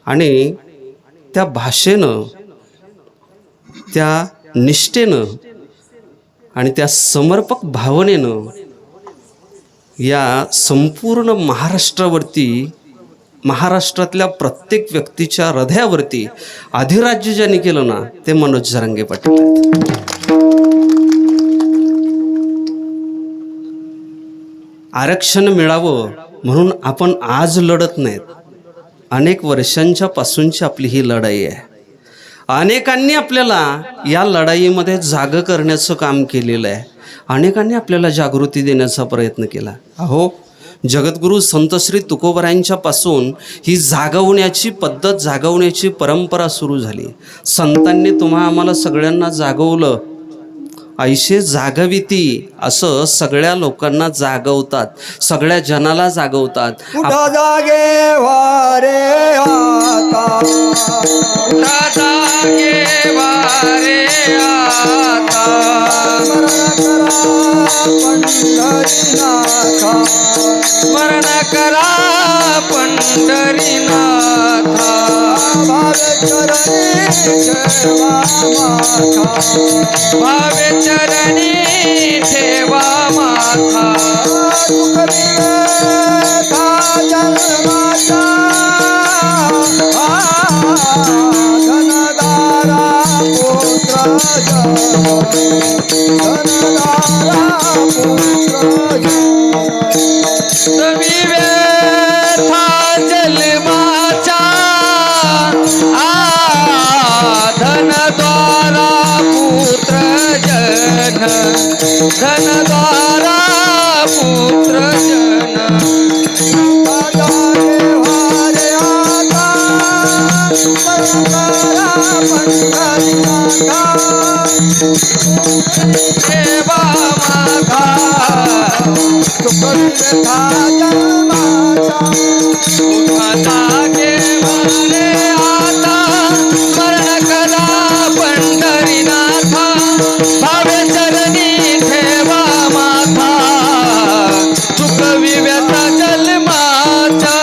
आणि त्या भाषेनं, त्या निष्ठेनं आणि त्या समर्पक भावनेनं या संपूर्ण महाराष्ट्रातल्या प्रत्येक व्यक्तीच्या हृदयावरती अधिराज्य ज्यांनी केलं ना, ते मनोज जरांगे पाटील आहेत. आरक्षण मिळावं म्हणून आपण आज लढत नाहीत. अनेक वर्षांच्या पासूनची आपली ही लढाई आहे. अनेकांनी आपल्याला या लढाईमध्ये जागं करण्याचं काम केलेलं आहे. अनेकांनी आपल्याला जागृती देण्याचा प्रयत्न केला. अहो, जगद्गुरू संत श्री तुकोबरायांच्या पासून ही जागवण्याची पद्धत, जागवण्याची परंपरा सुरू झाली. संतांनी आम्हाला सगळ्यांना जागवलं. ऐशे जागविती असं सगळ्या लोकांना जागवतात, सगळ्या जनाला जागवतात. जागे वारे आता, जागे वारे आता, स्मरण करा पंढरीनाथा, भावे चरणी ठेवा माथा, धनदारा पुत्र व्यथा जन्माचा, धनद्वारा पुत्र जन, धनद्वारा पुत्र जन, देवा माता सुखविथा जन्माचा, जागे वारे आता, स्मरण करा पंढरीनाथा, भावे चरणी ठेवा माथा, चुकवी व्यथा जन्माचा.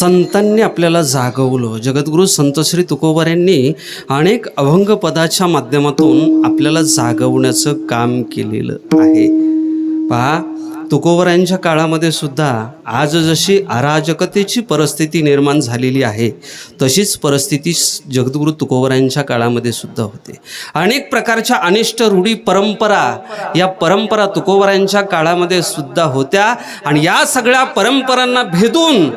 संतांनी आपल्याला जागवलं. जगद्गुरू संत श्री तुकोबारायांनी अनेक अभंगपदाच्या माध्यमातून आपल्याला जागवण्याचं काम केलेलं आहे. पहा, तुकोबारायांच्या काळामध्ये सुद्धा आज जशी अराजकतेची परिस्थिती निर्माण झालेली आहे, तशीच परिस्थिती जगद्गुरू तुकोबारायांच्या काळामध्ये सुद्धा होते. अनेक प्रकारच्या अनिष्ट रूढी परंपरा, या परंपरा तुकोबारायांच्या काळामध्ये सुद्धा होत्या. आणि या सगळ्या परंपरांना भेदून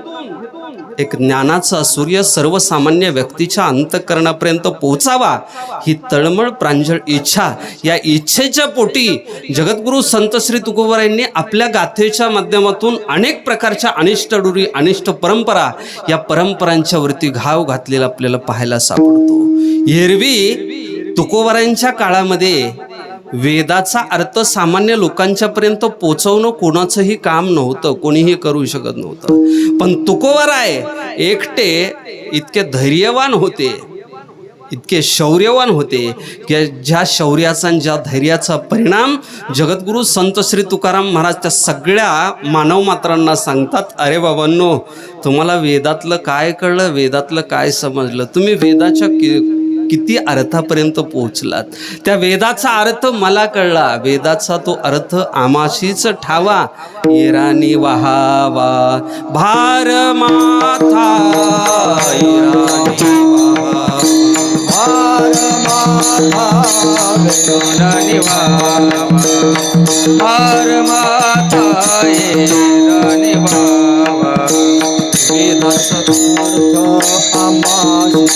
एक ज्ञानाचा सूर्य सर्वसामान्य व्यक्तीच्या अंतःकरणापर्यंत पोहोचावा, ही तळमळ प्रांजळ इच्छा, या इच्छेच्या पोटी जगद्गुरू संत श्री तुकोबारायांनी आपल्या गाथेच्या माध्यमातून अनेक प्रकारच्या अनिष्ट रूढी, अनिष्ट परंपरा, या परंपरांच्या वरती घाव घातलेला आपल्याला पाहायला सापडतो. एरवी तुकोबारायांच्या काळामध्ये वेदाचा अर्थ सामान्य लोकांच्यापर्यंत पोचवणं कोणाचंही काम नव्हतं, कोणीही करू शकत नव्हतं. पण तुकोबाराय एकटे इतके धैर्यवान होते, इतके शौर्यवान होते की ज्या शौर्याचा, ज्या धैर्याचा परिणाम जगद्गुरू संत श्री तुकाराम महाराज त्या सगळ्या मानवमात्रांना सांगतात. अरे बाबांनो, तुम्हाला वेदातलं काय कळलं, वेदातलं काय समजलं, तुम्ही वेदाच्या किती अर्थापर्यंत पोहोचलात, त्या वेदाचा अर्थ मला कळला, वेदाचा तो अर्थ आमाशीच ठावा, येरानी वहावा भार माथा, येरानी वहावा भार माथा, येरानी वहावा, वेदाचा अर्थ आमाशी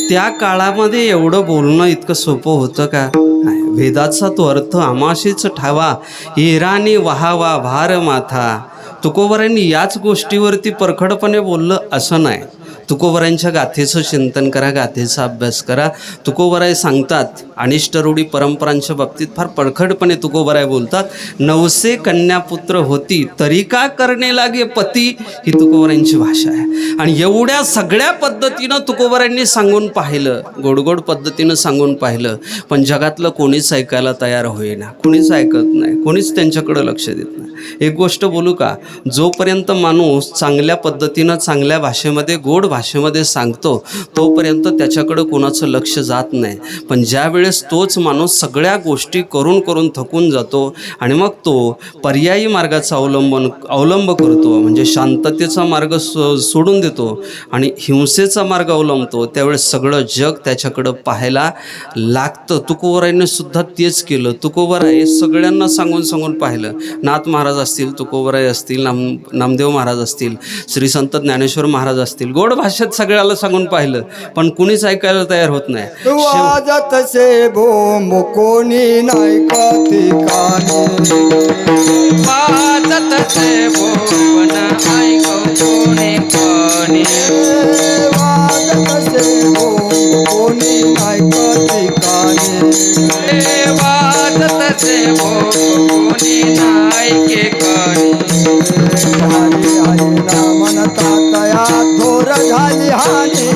त्या काळामध्ये एवढं बोलणं इतकं सोपं होतं का? नाही. वेदाचा तो अर्थ आमाशीच ठावा, येराने वहावा भार माथा. तुकोबरांनी याच गोष्टीवरती परखडपणे बोललं असं नाही. तुकोबरांच्या गाथेचं चिंतन करा, गाथेचा अभ्यास करा. तुकोबराय सांगतात, अनिष्ट रूढी परंपरांच्या बाबतीत फार परखडपणे तुकोबराय बोलतात, नवसे कन्यापुत्र होती तरी का करणे लागे पती, ही तुकोबरांची भाषा आहे. आणि एवढ्या सगळ्या पद्धतीनं तुकोबरांनी सांगून पाहिलं, गोडगोड पद्धतीनं सांगून पाहिलं, पण जगातलं कोणीच ऐकायला तयार होईना, कोणीच ऐकत नाही, कोणीच त्यांच्याकडं लक्ष देत नाही. एक गोष्ट बोलू का, जोपर्यंत माणूस चांगल्या पद्धतीनं चांगल्या भाषेमध्ये गोड भाषेमध्ये सांगतो तोपर्यंत त्याच्याकडं कोणाचं लक्ष जात नाही. पण ज्या वेळेस तोच माणूस सगळ्या गोष्टी करून करून थकून जातो आणि मग तो पर्यायी मार्गाचा अवलंब करतो, म्हणजे शांततेचा मार्ग सोडून देतो आणि हिंसेचा मार्ग अवलंबतो, त्यावेळेस सगळं जग त्याच्याकडं पाहायला लागतं. तुकोबरायांनी सुद्धा तेच केलं. तुकोबराय सगळ्यांना सांगून सांगून पाहिलं. नाथ महाराज असतील, तुकोबराय असतील, नामदेव महाराज असतील, श्री संत ज्ञानेश्वर महाराज असतील, गोड भाषेत सगळ्याला सांगून पाहिलं, पण कुणीच ऐकायला तयार होत नाही. वाजत से बोंब कोणी नाही का ठिकाणी, वाजत से बोंब नाही कोणी कोणी, वाजत से बोंब कोणी नाही का ठिकाणी, वाजत से बोंब कोणी नाही के कोणी. हरी हरी नाम म्हणता तया थोर झाली हानी,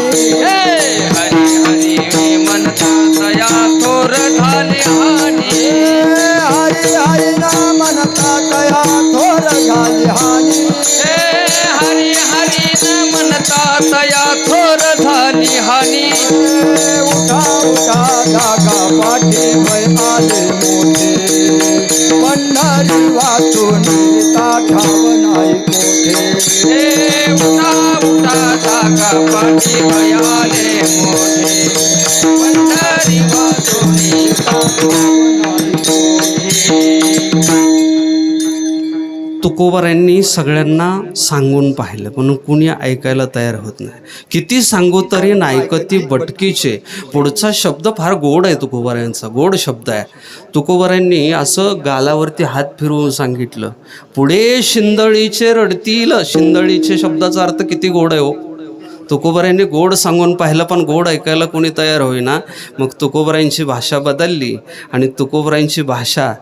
हरी हरी म्हणता तया थोर झाली हानी, हरी हरी नाम म्हणता तया थोर झाली हानी, हरी हरी म्हणता तया थोर झाली हानी. उठा उठा जागा पाठी भय आले मोठे, पंढरी वाचून ठाव नाही कोठे, उठा उठा जागा पाठी भय आले मोठे, पंढरी वाचून ठाव नाही कोठे. तुकोबरायांनी सगळ्यांना सांगून पाहिलं, पण कुणी ऐकायला तयार होत नाही. किती सांगू तरी नायकती बटकीचे. पुढचा शब्द फार गोड आहे, तुकोबरायांचा गोड शब्द आहे. तुकोबरायांनी असं गालावरती हात फिरवून सांगितलं, पुढे शिंदळीचे रडतील. शिंदळीचे शब्दाचा अर्थ किती गोड आहे हो. तुकोबरायांनी गोड सांगून पाहिलं, पण गोड ऐकायला कोणी तयार होईना. मग तुकोबरायांची भाषा बदलली आणि तुकोबरायांची भाषा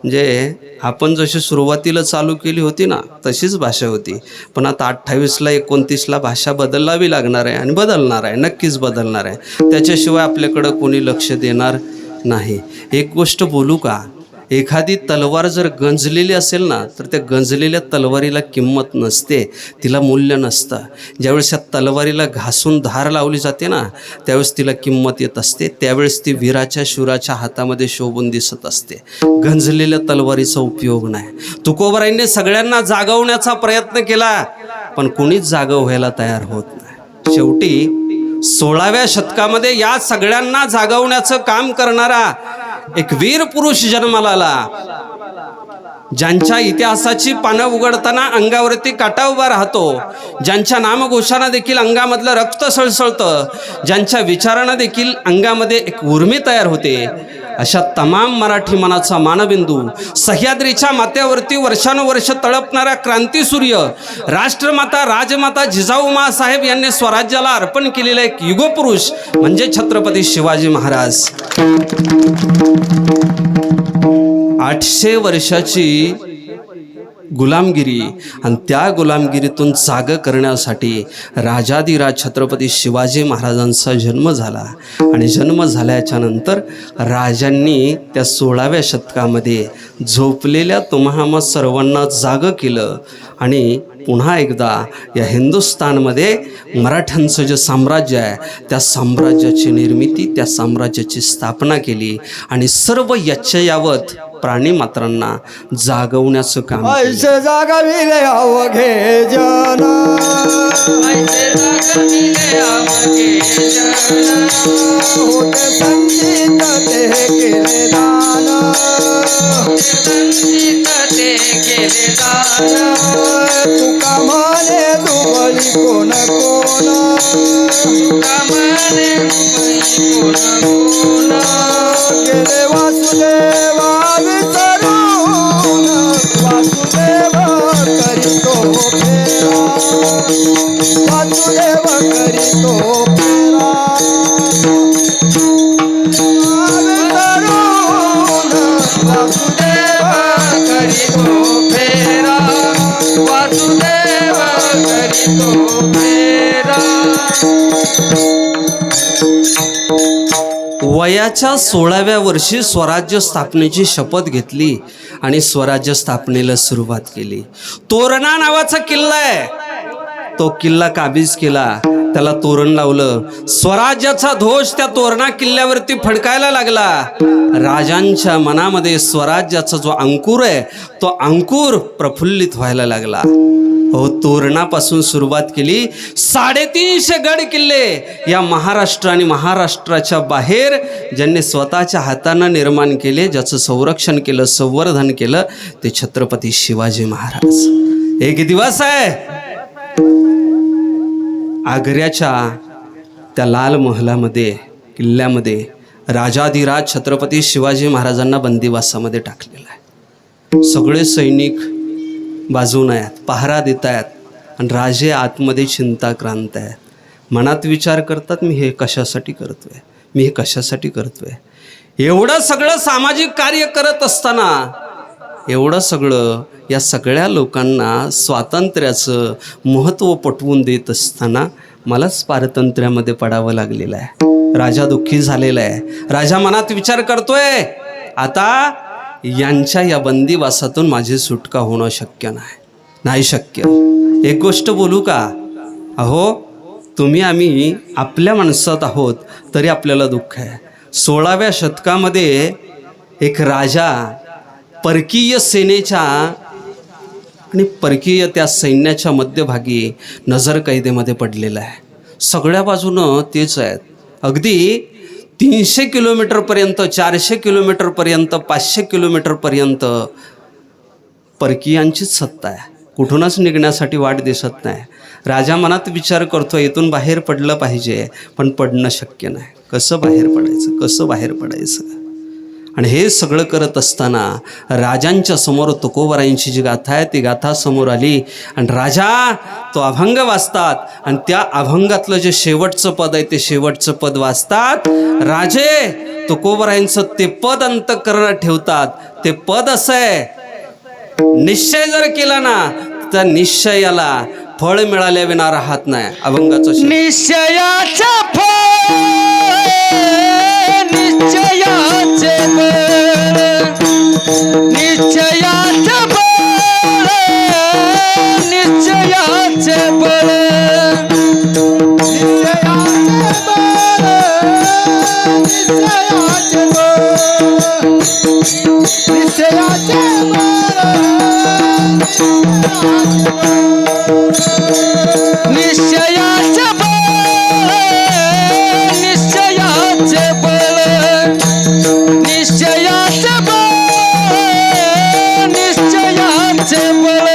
म्हणजे आपण जशी सुरुवातीला चालू केली होती ना तशीच भाषा होती, पण आता 28ला 29ला भाषा बदलावी लागणार आहे आणि बदलणार आहे, नक्कीच बदलणार आहे. त्याच्याशिवाय आपल्याकडं कोणी लक्ष देणार नाही. एक गोष्ट बोलू का, एखादी तलवार जर गंजलेली असेल ना तर त्या गंजलेल्या तलवारीला किंमत नसते, तिला मूल्य नसतं. ज्यावेळेस त्या तलवारीला घासून धार लावली जाते ना त्यावेळेस तिला किंमत येत असते, त्यावेळेस ती वीराच्या शूराच्या हातामध्ये शोभून दिसत असते. गंजलेल्या तलवारीचा उपयोग नाही. तुकोबरायांनी सगळ्यांना जागवण्याचा प्रयत्न केला, पण कुणीच जागं व्हायला तयार होत नाही. शेवटी 16व्या शतकामध्ये या सगळ्यांना जागवण्याचं काम करणारा एक वीर पुरुष जन्माला आला, ज्यांच्या इतिहासाची पानं उघडताना अंगावरती काटा उभा राहतो, ज्यांच्या नामघोषानं देखील अंगामधलं रक्त सळसळतं, ज्यांच्या विचारानं देखील अंगामध्ये एक उर्मी तयार होते, अशा तमाम मराठी मनाचा मानबिंदू, सह्याद्रीच्या माथ्यावरती वर्षानुवर्ष तळपणारा क्रांतीसूर्य, राष्ट्रमाता राजमाता जिजाऊ माँसाहेब यांनी स्वराज्याला अर्पण केलेला एक युगपुरुष म्हणजे छत्रपती शिवाजी महाराज. 800 वर्षाची गुलामगिरी आणि त्या गुलामगिरीतून जागं करण्यासाठी राजाधिराज छत्रपती शिवाजी महाराजांचा जन्म झाला. आणि जन्म झाल्याच्या नंतर राजांनी त्या 16व्या शतकामध्ये झोपलेल्या तुम्हा सर्वांना जागं केलं आणि पुन्हा एकदा या हिंदुस्थानमध्ये मराठ्यांचं जे साम्राज्य आहे त्या साम्राज्याची निर्मिती, त्या साम्राज्याची स्थापना केली आणि सर्व यच्चयावत प्राणी मात्रांना जागवण्याचं काम ऐसे जागविले अवघे जन, ऐसे जागविले अवघे जन, होते संचित ते केले दान, संचित ते केले दान, तुका म्हणे दुबळी कोण कोण, तुका म्हणे दुबळी कोण कोण, गेले वासुदेवा विसरून वासुदेव करीतो फेरा वासुदेव करीतो फेरा विसरून वासुदेव करीतो फेरा वासुदेव करीतो फेरा. वयाच्या 16व्या वर्षी स्वराज्य स्थापनेची शपथ घेतली आणि स्वराज्य स्थापनेला सुरुवात केली. तोरणा नावाचा किल्ला आहे, तो किल्ला काबीज केला, त्याला तोरण लावलं. स्वराज्याचा ध्वज त्या तोरणा किल्ल्यावरती फडकायला लागला. राजांच्या मनामध्ये स्वराज्याचा जो अंकुर आहे तो अंकुर प्रफुल्लित व्हायला लागला. हो, तोरणापासून सुरुवात केली. 350 गड किल्ले या महाराष्ट्र आणि महाराष्ट्राच्या बाहेर ज्यांनी स्वतःच्या हातानं निर्माण केले, ज्याचं संरक्षण केलं, संवर्धन केलं, ते छत्रपती शिवाजी महाराज. एक दिवस आहे आग्र्याच्या त्या लाल महलामध्ये, किल्ल्यामध्ये राजाधिराज छत्रपती शिवाजी महाराजांना बंदिवासामध्ये टाकलेलं आहे. सगळे सैनिक बाजून आहेत, पहारा देत आहेत आणि राजे आतमध्ये चिंताक्रांत आहेत. मनात विचार करतात, मी हे कशासाठी करतोय, मी हे कशासाठी करतोय. एवढं सगळं सामाजिक कार्य करत असताना, एवढं सगळं या सगळ्या लोकांना स्वातंत्र्याचं महत्त्व पटवून देत असताना मलाच पारतंत्र्यामध्ये पडावं लागलेलं आहे. राजा दुःखी झालेला आहे. राजा मनात विचार करतोय, आता यांच्या या बंदिवासातून माझी सुटका होणं शक्य नाही शक्य. एक गोष्ट बोलू का? अहो, तुम्ही आम्ही आपल्या माणसात आहोत तरी आपल्याला दुःख आहे. 16व्या शतकामध्ये एक राजा परकीय सेनेच्या आणि परकीय त्या सैन्याच्या मध्यभागी नजरकैदेमध्ये पडलेला आहे. सगळ्या बाजूनं तेच आहेत. अगदी 300 किलोमीटरपर्यंत, 400 किलोमीटरपर्यंत, 500 किलोमीटरपर्यंत परकीयांचीच सत्ता आहे. कुठूनच निघण्यासाठी वाट दिसत नाही. राजा मनात विचार करतो, इथून बाहेर पडलं पाहिजे, पण पडणं शक्य नाही. कसं बाहेर पडायचं, कसं बाहेर पडायचं. आणि हे सगळं करत असताना राजांच्या समोर तुकोबरायांची जी गाथा आहे ती गाथा समोर आली आणि राजा तो अभंग वाचतात आणि त्या अभंगातलं जे शेवटचं पद आहे ते शेवटचं पद वाचतात. राजे तुकोबरायांचं ते पद अंतःकरणात ठेवतात. ते पद असं आहे, निश्चय जर केला ना तर निश्चयाला फळ मिळाल्याविना राहत नाही. अभंगाचं निश्चयाचं फळ निश्चयाचे बळ निश्चयाचे बळ निश्चयाचे बळ निश्चयाचे बळ निश्चयाचे बळ निश्चयाचे बळ निश्चयाचे बळ निश्चयाचे बळ निश्चयाचे बळ निश्चयाचे बळ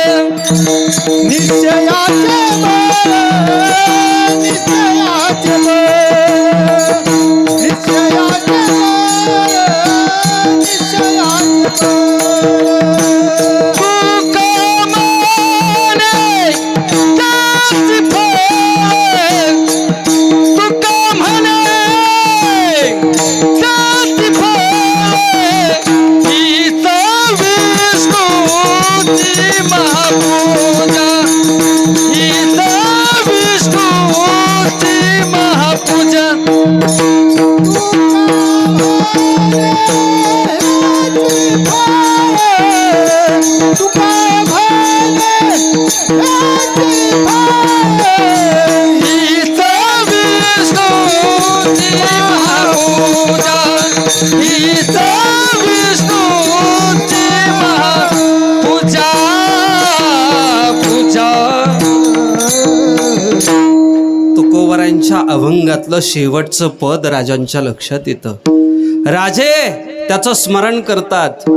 निश्चयाचे बळ निश्चयाचे तुकोबरायांच्या अभंगातलं शेवटचं पद राजांच्या लक्षात येतं. राजे त्याचं स्मरण करतात.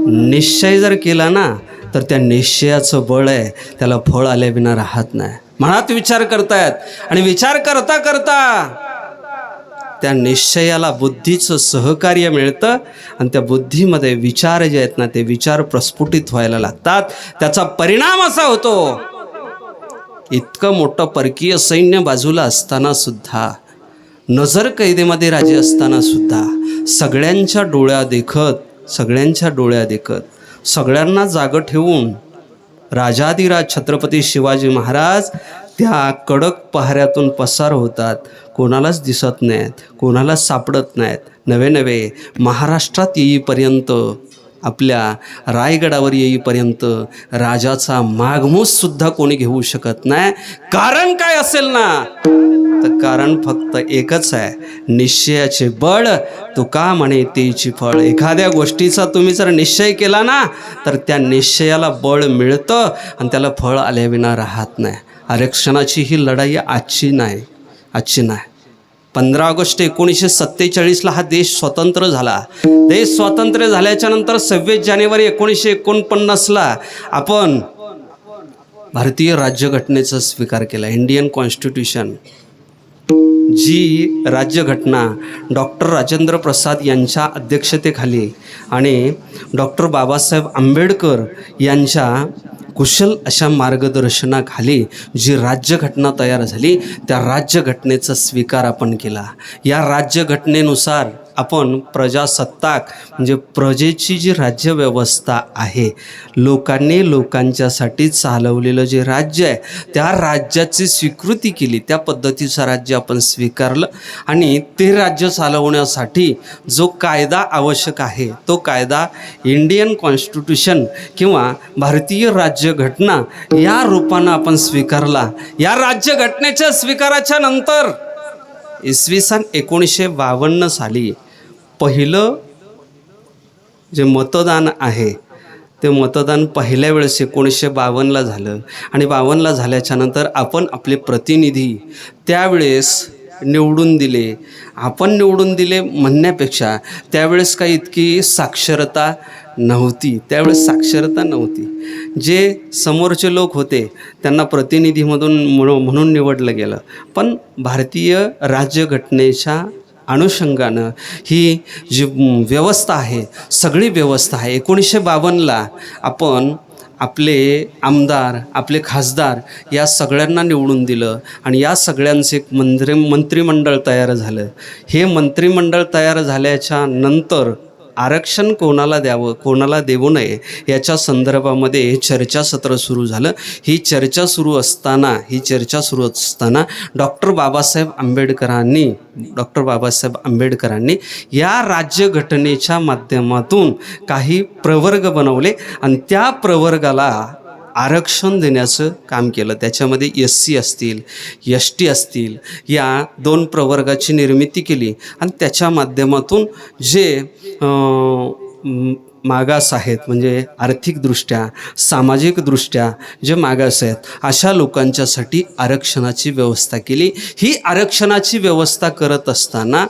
निश्चय जर केला ना तर त्या निश्चयाचं बळ आहे, त्याला फळ आल्याविना राहत नाही. मनात विचार करतायत आणि विचार करता करता त्या निश्चयाला बुद्धीचं सहकार्य मिळतं आणि त्या बुद्धीमध्ये विचार जे आहेत ना ते विचार प्रस्फुटित व्हायला लागतात. त्याचा परिणाम असा होतो, इतकं मोठं परकीय सैन्य बाजूला असताना सुद्धा, नजर कैदेमध्ये राजे असताना सुद्धा सगळ्यांच्या डोळ्या देखत सगळ्यांना जागं ठेवून राजाधिराज छत्रपती शिवाजी महाराज त्या कडक पहाऱ्यातून पसार होतात. कोणालाच दिसत नाहीत, कोणालाच सापडत नाहीत. नवे महाराष्ट्रात येईपर्यंत, आपल्या रायगडावर येईपर्यंत राजाचा मागमूससुद्धा कोणी घेऊ शकत नाही. कारण काय असेल ना, तर कारण फक्त एकच आहे, निश्चयाचे बळ तुका म्हणे तेची फळ. एखाद्या गोष्टीचा तुम्ही जर निश्चय केला ना तर त्या निश्चयाला बळ मिळतं आणि त्याला फळ आल्याविना राहत नाही. आरक्षणाची ही लढाई आजची नाही. 15 ऑगस्ट 1947ला हा देश स्वतंत्र झाला. देश स्वातंत्र्य झाल्याच्या नंतर 26 जानेवारी 1949ला आपण भारतीय राज्यघटनेचा स्वीकार केला, इंडियन कॉन्स्टिट्यूशन. जी राज्यघटना डॉक्टर राजेंद्र प्रसाद यांच्या अध्यक्षतेखाली आणि डॉक्टर बाबासाहेब आंबेडकर यांच्या कुशल अशा मार्गदर्शनाखाली जी राज्यघटना तयार झाली, त्या राज्यघटनेचा स्वीकार आपण केला. या राज्यघटनेनुसार आपण प्रजासत्ताक म्हणजे प्रजेची जी राज्यव्यवस्था आहे, लोकांनी लोकांच्यासाठी चालवलेलं जे राज्य आहे त्या राज्याची स्वीकृती केली. त्या पद्धतीचं राज्य आपण स्वीकारलं आणि ते राज्य चालवण्यासाठी जो कायदा आवश्यक आहे तो कायदा इंडियन कॉन्स्टिट्यूशन किंवा भारतीय राज्यघटना या रूपानं आपण स्वीकारला. या राज्यघटनेच्या स्वीकाराच्या नंतर इसवी सन 1952 साली पहिलं जे मतदान आहे ते मतदान पहिल्या वेळेस 1952ला झालं आणि 52ला झाल्याच्या नंतर आपण आपले प्रतिनिधी त्यावेळेस निवडून दिले. आपण निवडून दिले म्हणण्यापेक्षा त्यावेळेस काही इतकी साक्षरता नव्हती. जे समोरचे लोक होते त्यांना प्रतिनिधीमधून म्हणून निवडलं गेलं. पण भारतीय राज्यघटनेच्या अनुषंगानं ही जी व्यवस्था आहे, सगळी व्यवस्था आहे, 1952ला आपण आपले आमदार, आपले खासदार या सगळ्यांना निवडून दिलं आणि या सगळ्यांचे एक मंत्रिमंडळ तयार झालं. हे मंत्रिमंडळ तयार झाल्याच्या नंतर आरक्षण कोणाला द्यावं, कोणाला देऊ नये याच्या संदर्भामध्ये चर्चासत्र सुरू झालं. ही चर्चा सुरू असताना डॉक्टर बाबासाहेब आंबेडकरांनी या राज्यघटनेच्या माध्यमातून काही प्रवर्ग बनवले आणि त्या प्रवर्गाला आरक्षण देण्याचं काम केलं. त्याच्यामध्ये SC असतील, ST असतील, या 2 प्रवर्गाची निर्मिती केली आणि त्याच्या माध्यमातून जे मागास आहेत, म्हणजे आर्थिकदृष्ट्या, सामाजिकदृष्ट्या जे मागास आहेत अशा लोकांच्यासाठी आरक्षणाची व्यवस्था केली. ही आरक्षणाची व्यवस्था करत असताना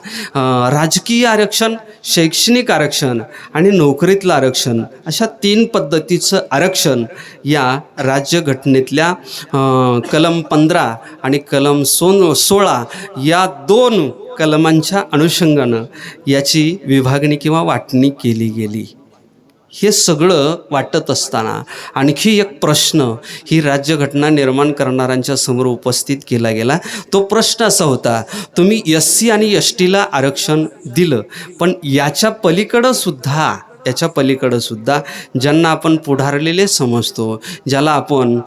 राजकीय आरक्षण, शैक्षणिक आरक्षण आणि नोकरीतलं आरक्षण अशा 3 पद्धतीचं आरक्षण या राज्यघटनेतल्या कलम 15 आणि कलम 16 या 2 कलमांच्या अनुषंगानं याची विभागणी किंवा वाटणी केली गेली. हे सगळं वाटत असताना आणखी एक प्रश्न ही राज्यघटना निर्माण करणाऱ्यांच्या समोर उपस्थित केला गेला. तो प्रश्न असा होता, तुम्ही SC आणि STला आरक्षण दिलं, पण याच्या पलीकडं सुद्धा ज्यांना आपण पुढारलेले समजतो, ज्याला आपण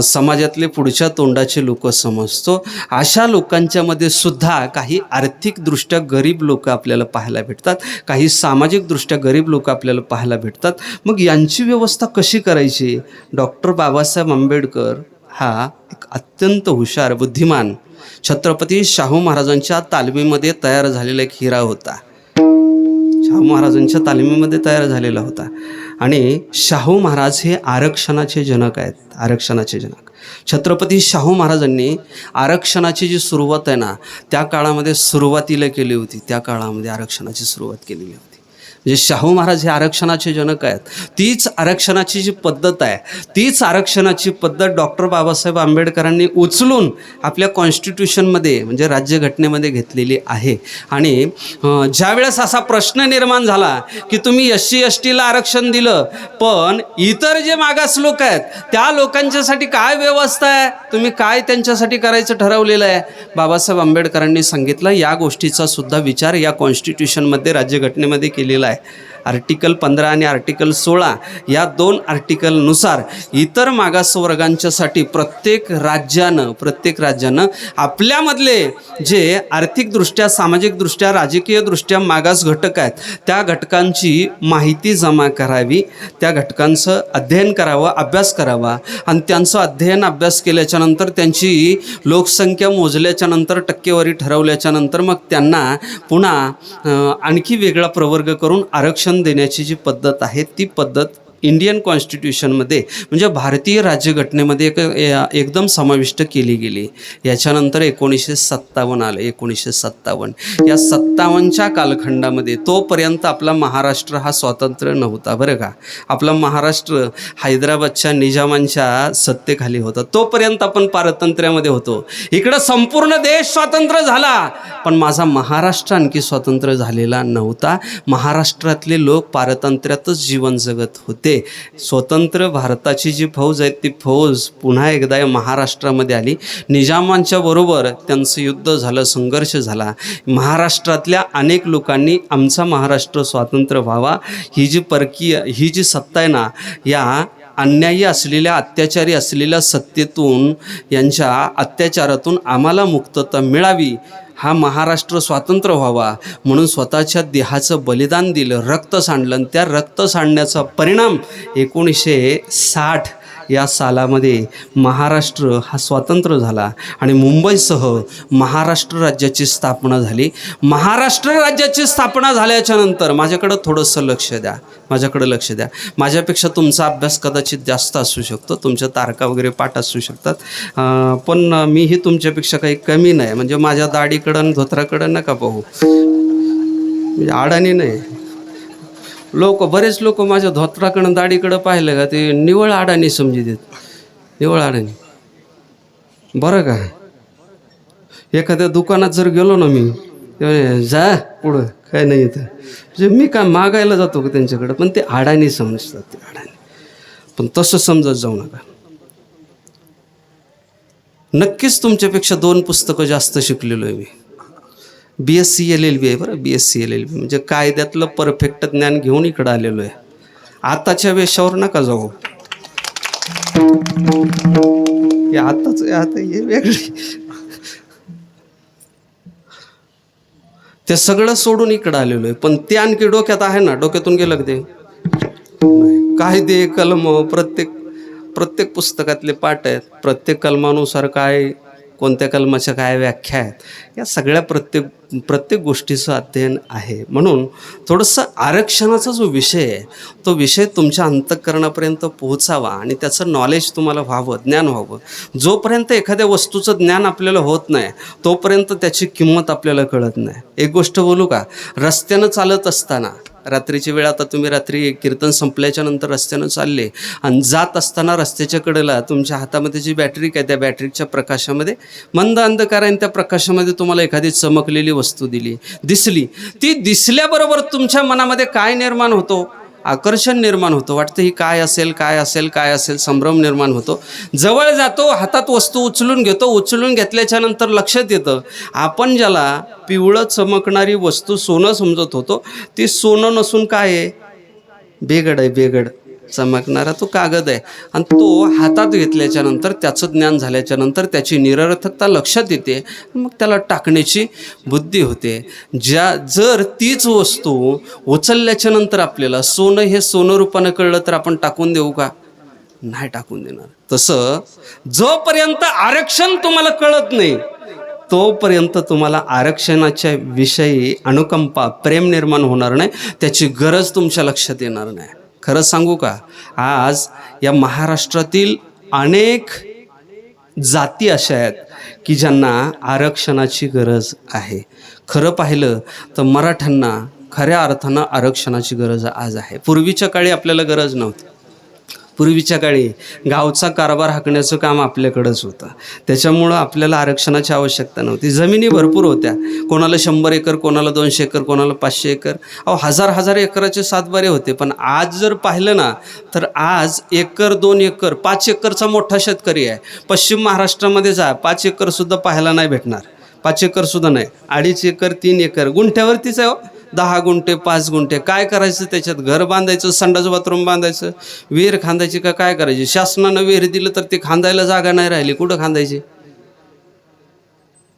समाजातले पुढच्या तोंडाचे लोक समजतो, अशा लोकांच्यामध्ये सुद्धा काही आर्थिकदृष्ट्या गरीब लोक आपल्याला पाहायला भेटतात, काही सामाजिकदृष्ट्या गरीब लोक आपल्याला पाहायला भेटतात. मग यांची व्यवस्था कशी करायची? डॉक्टर बाबासाहेब आंबेडकर हा एक अत्यंत हुशार, बुद्धिमान, छत्रपती शाहू महाराजांच्या तालमीमध्ये तयार झालेला एक हिरा होता. शाहू महाराजांच्या तालमीमध्ये तयार झालेला होता आणि शाहू महाराज हे आरक्षणाचे जनक आहेत. छत्रपती शाहू महाराजांनी आरक्षणाची जी सुरुवात आहे ना त्या काळामध्ये सुरुवातीला केली होती. त्या काळामध्ये आरक्षणाची सुरुवात केलेली होती. जे शाहू महाराज हे आरक्षणाचे जनक आहेत, तीच आरक्षणाची जी पद्धत आहे, तीच आरक्षणाची पद्धत डॉक्टर बाबासाहेब आंबेडकरांनी उचलून आपल्या कॉन्स्टिट्यूशनमध्ये म्हणजे राज्यघटनेमध्ये घेतलेली आहे. आणि ज्या वेळेस असा प्रश्न निर्माण झाला की तुम्ही SC STला आरक्षण दिलं, पण इतर जे मागास लोक आहेत त्या लोकांच्यासाठी काय व्यवस्था आहे, तुम्ही काय त्यांच्यासाठी करायचं ठरवलेलं आहे, बाबासाहेब आंबेडकरांनी सांगितलं या गोष्टीचा सुद्धा विचार या कॉन्स्टिट्यूशनमध्ये राज्यघटनेमध्ये केलेला आहे. आर्टिकल 15 आणि आर्टिकल 16 या 2 आर्टिकलनुसार इतर मागासवर्गांच्यासाठी प्रत्येक राज्यानं आपल्यामधले जे आर्थिकदृष्ट्या, सामाजिकदृष्ट्या, राजकीयदृष्ट्या मागास घटक आहेत त्या घटकांची माहिती जमा करावी, त्या घटकांचं अध्ययन करावं, अभ्यास करावा आणि त्यांचं अध्ययन अभ्यास केल्याच्यानंतर त्यांची लोकसंख्या मोजल्याच्यानंतर, टक्केवारी ठरवल्याच्यानंतर मग त्यांना पुन्हा आणखी वेगळा प्रवर्ग करून आरक्षण देण्याची जी पद्धत आहे ती पद्धत इंडियन कॉन्स्टिट्यूशनमध्ये म्हणजे भारतीय राज्यघटनेमध्ये एकदम समाविष्ट केली गेली. याच्यानंतर 1957 आलं. 1957 या 57च्या कालखंडामध्ये तोपर्यंत आपला महाराष्ट्र हा स्वातंत्र्य नव्हता बरं का. आपला महाराष्ट्र हैदराबादच्या निजामांच्या सत्तेखाली होता. तोपर्यंत आपण पारतंत्र्यामध्ये होतो. इकडं संपूर्ण देश स्वतंत्र झाला, पण माझा महाराष्ट्र आणखी स्वतंत्र झालेला नव्हता. महाराष्ट्रातले लोक पारतंत्र्यातच जीवन जगत होते. स्वतंत्र भारताची जी फौज आहे ती फौज पुन्हा एकदा या महाराष्ट्रामध्ये आली. निजामांच्या बरोबर त्यांचं युद्ध झालं, संघर्ष झाला. महाराष्ट्रातल्या अनेक लोकांनी आमचा महाराष्ट्र स्वतंत्र व्हावा, ही जी सत्ता आहे ना, या अन्यायी असलेल्या, अत्याचारी असलेल्या सत्तेतून, यांच्या अत्याचारातून आम्हाला मुक्तता मिळावी, हा महाराष्ट्र स्वातंत्र्य व्हावा म्हणून स्वतःच्या देहाचं बलिदान दिलं, रक्त सांडलं. आणि त्या रक्त सांडण्याचा परिणाम 1960 या सालामध्ये महाराष्ट्र हा स्वतंत्र झाला आणि मुंबईसह महाराष्ट्र राज्याची स्थापना झाली. महाराष्ट्र राज्याची स्थापना झाल्याच्या नंतर माझ्याकडं थोडंसं लक्ष द्या, माझ्यापेक्षा तुमचा अभ्यास कदाचित जास्त असू शकतो, तुमच्या तारखा वगैरे पाठ असू शकतात, पण मीही तुमच्यापेक्षा काही कमी नाही. म्हणजे माझ्या दाढीकडं आणि धोत्राकडं नका पाहू, म्हणजे अडाणी नाही. बरेच लोक माझ्या धोत्राकडं दाढीकडं पाहिलं का ते निवळ अडाणी समजी देत, निवळ अडाणी बरं का. एखाद्या दुकानात जर गेलो ना मी, जा पुढं काय नाही येतं, म्हणजे मी काय मागायला जातो का त्यांच्याकडं, पण ते अडाणी समजतात, ते अडाणी. पण तसं समजत जाऊ नका. नक्कीच तुमच्यापेक्षा 2 पुस्तकं जास्त शिकलेलो आहे मी. BSc LLB आहे बरं, BSc LLB म्हणजे कायद्यातलं परफेक्ट ज्ञान घेऊन इकडं आलेलो आहे. आताच्या वेशावर नका जाऊ, आता हे वेगळी. ते सगळं सोडून इकडं आलेलो आहे, पण ते आणखी डोक्यात आहे ना, डोक्यातून गेलं का ते कायदे, कलम, प्रत्येक पुस्तकातले पाठ आहेत, प्रत्येक कलमानुसार काय, कोणत्या कलमाच्या काय व्याख्या आहेत, या सगळ्या प्रत्येक गोष्टीचं अध्ययन आहे. म्हणून थोडंसं आरक्षणाचा जो विषय आहे तो विषय तुमच्या अंतःकरणापर्यंत पोहोचावा आणि त्याचं नॉलेज तुम्हाला व्हावं, ज्ञान व्हावं. जोपर्यंत एखाद्या वस्तूचं ज्ञान आपल्याला होत नाही तोपर्यंत त्याची किंमत आपल्याला कळत नाही. एक गोष्ट बोलू का, रस्त्यानं चालत असताना रात्रीची वेळ, आता तुम्ही रात्री कीर्तन संपल्याच्या नंतर रस्त्यानं चालले आणि जात असताना रस्त्याच्या कडेला तुमच्या हातामध्ये जी बॅटरी काय, त्या बॅटरीच्या प्रकाशामध्ये, मंद अंधकार आहे, त्या प्रकाशामध्ये तुम्हाला एखादी चमकलेली वस्तू दिसली. ती दिसल्याबरोबर तुमच्या मनामध्ये काय निर्माण होतो, आकर्षण निर्माण होतं, वाटतं ही काय असेल, संभ्रम निर्माण होतो. जवळ जातो, हातात वस्तू उचलून घेतो, उचलून घेतल्याच्या नंतर लक्षात येतं आपण ज्याला पिवळं चमकणारी वस्तू सोनं समजत होतो ती सोनं नसून काय आहे, बेगड आहे, बेगड चमकणारा तो कागद आहे. आणि तो हातात घेतल्याच्या नंतर, त्याचं ज्ञान झाल्याच्या नंतर त्याची निरर्थकता लक्षात येते, मग त्याला टाकण्याची बुद्धी होते. जर तीच वस्तू उचलल्याच्या नंतर आपल्याला सोनं हे सोनं रूपानं कळलं तर आपण टाकून देऊ का? नाही टाकून देणार. तसं जोपर्यंत आरक्षण तुम्हाला कळत नाही तोपर्यंत तुम्हाला आरक्षणाच्या विषयी अनुकंपा, प्रेम निर्माण होणार नाही, त्याची गरज तुमच्या लक्षात येणार नाही. खरं सांगू का, आज या महाराष्ट्रातील अनेक जाती अशा आहेत की ज्यांना आरक्षणाची गरज आहे. खरं पाहिलं तर मराठ्यांना खऱ्या अर्थानं आरक्षणाची गरज आज आहे. पूर्वीच्या काळी आपल्याला गरज नव्हती. पूर्वीच्या काळी गावचा कारभार हाकण्याचं काम आपल्याकडंच होतं. त्याच्यामुळं आपल्याला आरक्षणाची आवश्यकता नव्हती. जमिनी भरपूर होत्या. कोणाला 100 एकर, कोणाला 200 एकर, कोणाला 500 एकर, हजार एकराचे सातबारे होते. पण आज जर पाहिलं ना तर आज 1 एकर, 2 एकर, 5 एकरचा मोठा शेतकरी आहे. पश्चिम महाराष्ट्रामध्ये जा, 5 एकरसुद्धा पाहायला नाही भेटणार. 5 एकरसुद्धा नाही, 2.5 एकर, 3 एकर गुंठ्यावरतीच आहे. 10 गुंठे, 5 गुंठे. काय करायचं त्याच्यात? घर बांधायचं, संडास बाथरूम बांधायचं, विहीर खांदायची का काय करायची? शासनानं विहीर दिलं तर ते खांदायला जागा नाही राहिली, कुठं खांदायची?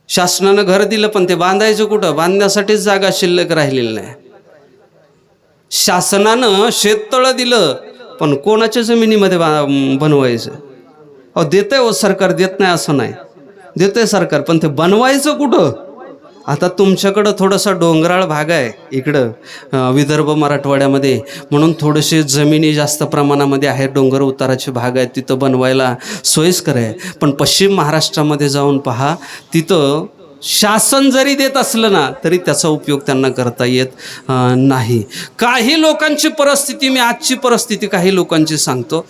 शासनानं घर दिलं पण ते बांधायचं कुठं? बांधण्यासाठीच जागा शिल्लक राहिलेली नाही. शासनानं शेततळं दिलं पण कोणाच्या जमिनीमध्ये बनवायचं? अहो देतंय हो सरकार, देत नाही असं नाही, देतंय सरकार, पण ते बनवायचं कुठं? आता तुमच्याकडं थोडासा डोंगराळ भाग आहे इकडं विदर्भ मराठवाड्यामध्ये, म्हणून थोडेसे जमिनी जास्त प्रमाणामध्ये आहे, डोंगर उताराचे भाग आहेत, तिथं बनवायला सोयीस्कर आहे. पण पश्चिम महाराष्ट्रामध्ये जाऊन पहा, तिथं शासन जरी देत असलं ना तरी त्याचा उपयोग त्यांना करता येत नाही. काही लोकांची परिस्थिती, मी आजची परिस्थिती काही लोकांची सांगतो.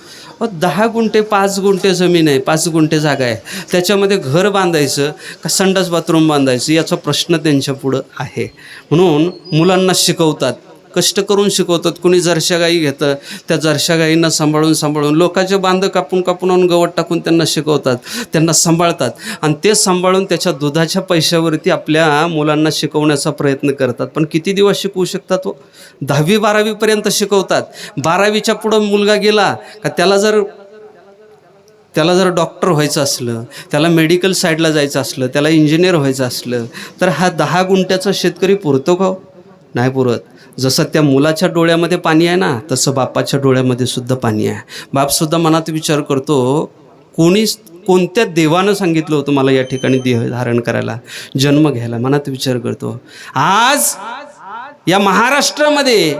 10 गुंठे, 5 गुंठे जमीन आहे, 5 गुंठे जागा आहे, त्याच्यामध्ये घर बांधायचं का संडास बाथरूम बांधायचं याचा प्रश्न त्यांच्या पुढं आहे. म्हणून मुलांना शिकवतात, कष्ट करून शिकवतात. कुणी जर्शा गाई घेतं, त्या जर्शा गाईंना सांभाळून लोकांचे बांध कापून आणि गवत टाकून त्यांना शिकवतात, त्यांना सांभाळतात आणि ते सांभाळून त्याच्या दुधाच्या पैशावरती आपल्या मुलांना शिकवण्याचा प्रयत्न करतात. पण किती दिवस शिकवू शकतात? तो 10वी 12वीपर्यंत शिकवतात. 12वीच्या पुढं मुलगा गेला का त्याला जर डॉक्टर व्हायचं असलं, त्याला मेडिकल साईडला जायचं असलं, त्याला इंजिनियर व्हायचं असलं तर हा 10 गुंठ्याचा शेतकरी पुरतो का? नाही पुरत. जसं त्या मुलाच्या डोळ्यामध्ये पाणी आहे ना, तसं बापाच्या डोळ्यामध्ये सुद्धा पाणी आहे. बापसुद्धा मनात विचार करतो, कोणत्या देवानं सांगितलं होतं मला या ठिकाणी देह धारण करायला, जन्म घ्यायला? मनात विचार करतो. आज या महाराष्ट्रामध्ये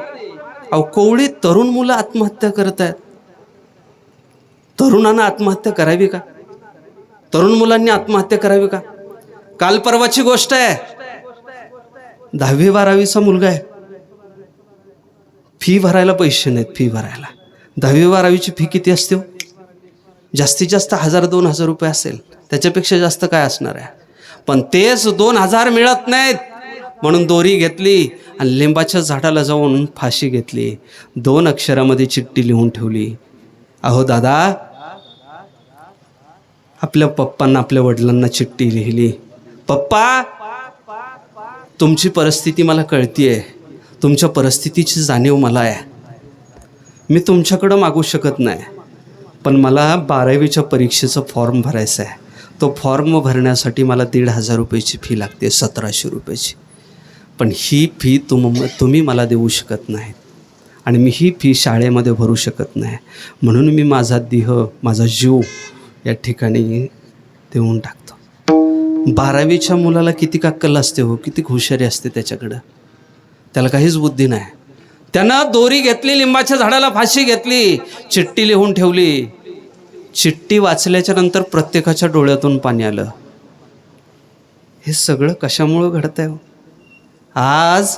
कोवळी तरुण मुलं आत्महत्या करत आहेत. तरुणांना आत्महत्या करावी का? तरुण मुलांनी आत्महत्या करावी का? काल परवाची गोष्ट आहे, 10वी 12वीचा मुलगा आहे, फी भरायला पैसे नाहीत. फी भरायला 10वी 12वीची फी किती असते? जास्तीत जास्त 1000-2000 रुपये असेल, त्याच्यापेक्षा जास्त काय असणार आहे? पण तेच 2000 मिळत नाहीत म्हणून दोरी घेतली आणि लिंबाच्या झाडाला जाऊन फाशी घेतली. 2 अक्षरामध्ये चिठ्ठी लिहून ठेवली. अहो दादा, आपल्या पप्पांना, आपल्या वडिलांना चिठ्ठी लिहिली, पप्पा तुमची परिस्थिती मला कळतीये, तुमच्या परिस्थितीची जाणीव मला आहे, मी तुमच्याकडं मागू शकत नाही, पण मला 12वीच्या परीक्षेचा फॉर्म भरायचा आहे. तो फॉर्म भरण्यासाठी मला 1,500 रुपयाची फी लागते, 1700 रुपयाची. पण ही फी तुम्ही मला देऊ शकत नाहीत आणि मी ही फी शाळेमध्ये भरू शकत नाही, म्हणून मी माझा देह, माझा जीव या ठिकाणी देऊन टाकतो. 12वीच्या मुलाला किती अक्कल असते हो, किती हुशारी असते त्याच्याकडं, त्याला काहीच बुद्धी नाही. त्यानं दोरी घेतली, लिंबाच्या झाडाला फाशी घेतली, चिठ्ठी लिहून ठेवली. चिठ्ठी वाचल्याच्या नंतर प्रत्येकाच्या डोळ्यातून पाणी आलं. हे सगळं कशामुळं घडतंय? आज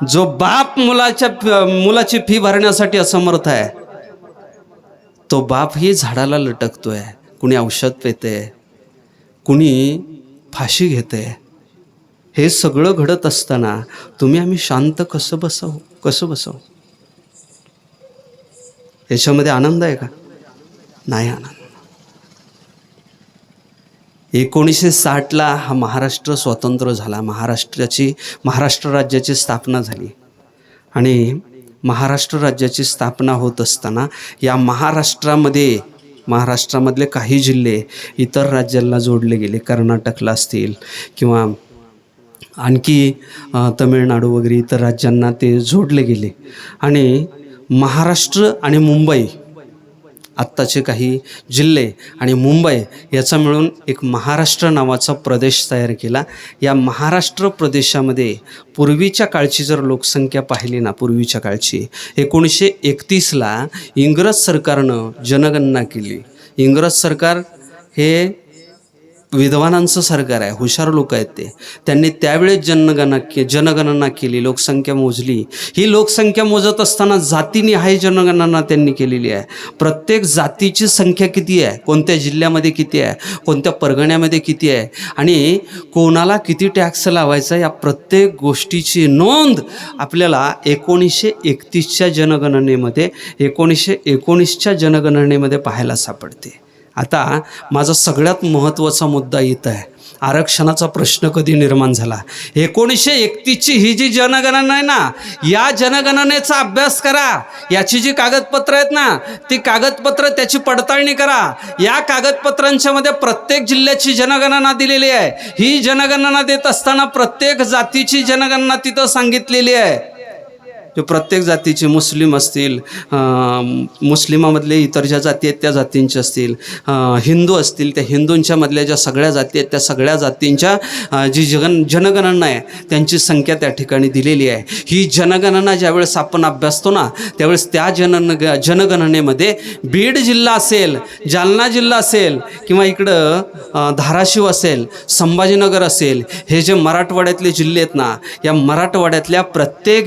जो बाप मुलाची फी भरण्यासाठी असमर्थ आहे, तो बाप ही झाडाला लटकतोय, कुणी औषध पेते, कुणी फाशी घेते. हे सगळं घडत असताना आम्ही शांत कसं बसावं? याच्यामध्ये आनंद आहे का? नाही आनंद. 1960ला हा महाराष्ट्र स्वतंत्र झाला, महाराष्ट्र राज्याची स्थापना झाली आणि महाराष्ट्र राज्याची स्थापना होत असताना या महाराष्ट्रामधले काही जिल्हे इतर राज्यांना जोडले गेले. कर्नाटकला असतील किंवा आणखी तमिळनाडू वगैरे इतर राज्यांना ते जोडले गेले आणि महाराष्ट्र आणि मुंबई, आत्ताचे काही जिल्हे आणि मुंबई याचा मिळून एक महाराष्ट्र नावाचा प्रदेश तयार केला. या महाराष्ट्र प्रदेशामध्ये पूर्वीच्या काळची जर लोकसंख्या पाहिली ना, पूर्वीच्या काळची 1931ला इंग्रज सरकारनं जनगणना केली. इंग्रज सरकार हे विद्वानांचं सरकार आहे, हुशार लोक आहेत ते. त्यांनी त्यावेळेस जनगणना केली, लोकसंख्या मोजली. ही लोकसंख्या मोजत असताना जातीनिहाय जनगणना त्यांनी केलेली आहे. प्रत्येक जातीची संख्या किती आहे, कोणत्या जिल्ह्यामध्ये किती आहे, कोणत्या परगण्यामध्ये किती आहे आणि कोणाला किती टॅक्स लावायचा, या प्रत्येक गोष्टीची नोंद आपल्याला 1931च्या जनगणनेमध्ये 1919च्या जनगणनेमध्ये पाहायला सापडते. आता माझा सगळ्यात महत्त्वाचा मुद्दा इथं आहे, आरक्षणाचा प्रश्न कधी निर्माण झाला. 1931ची ही जी जनगणना आहे ना, या जनगणनेचा अभ्यास करा. याची जी कागदपत्रं आहेत ना, ती कागदपत्रं त्याची पडताळणी करा. या कागदपत्रांच्या मध्ये प्रत्येक जिल्ह्याची जनगणना दिलेली आहे. ही जनगणना देत असताना प्रत्येक जातीची जनगणना तिथं सांगितलेली आहे. जे प्रत्येक जातीचे, मुस्लिम असतील, मुस्लिमामधले इतर ज्या जाती आहेत त्या जातींच्या असतील, हिंदू असतील त्या हिंदूंच्या मधल्या ज्या सगळ्या जाती आहेत त्या सगळ्या जातींच्या जी जनगणना आहे त्यांची संख्या त्या ठिकाणी दिलेली आहे. ही जनगणना ज्यावेळेस आपण अभ्यासतो ना, त्यावेळेस त्या जनगणनेमध्ये बीड जिल्हा असेल, जालना जिल्हा असेल किंवा इकडं धाराशिव असेल, संभाजीनगर असेल, हे जे मराठवाड्यातले जिल्हे आहेत ना, या मराठवाड्यातल्या प्रत्येक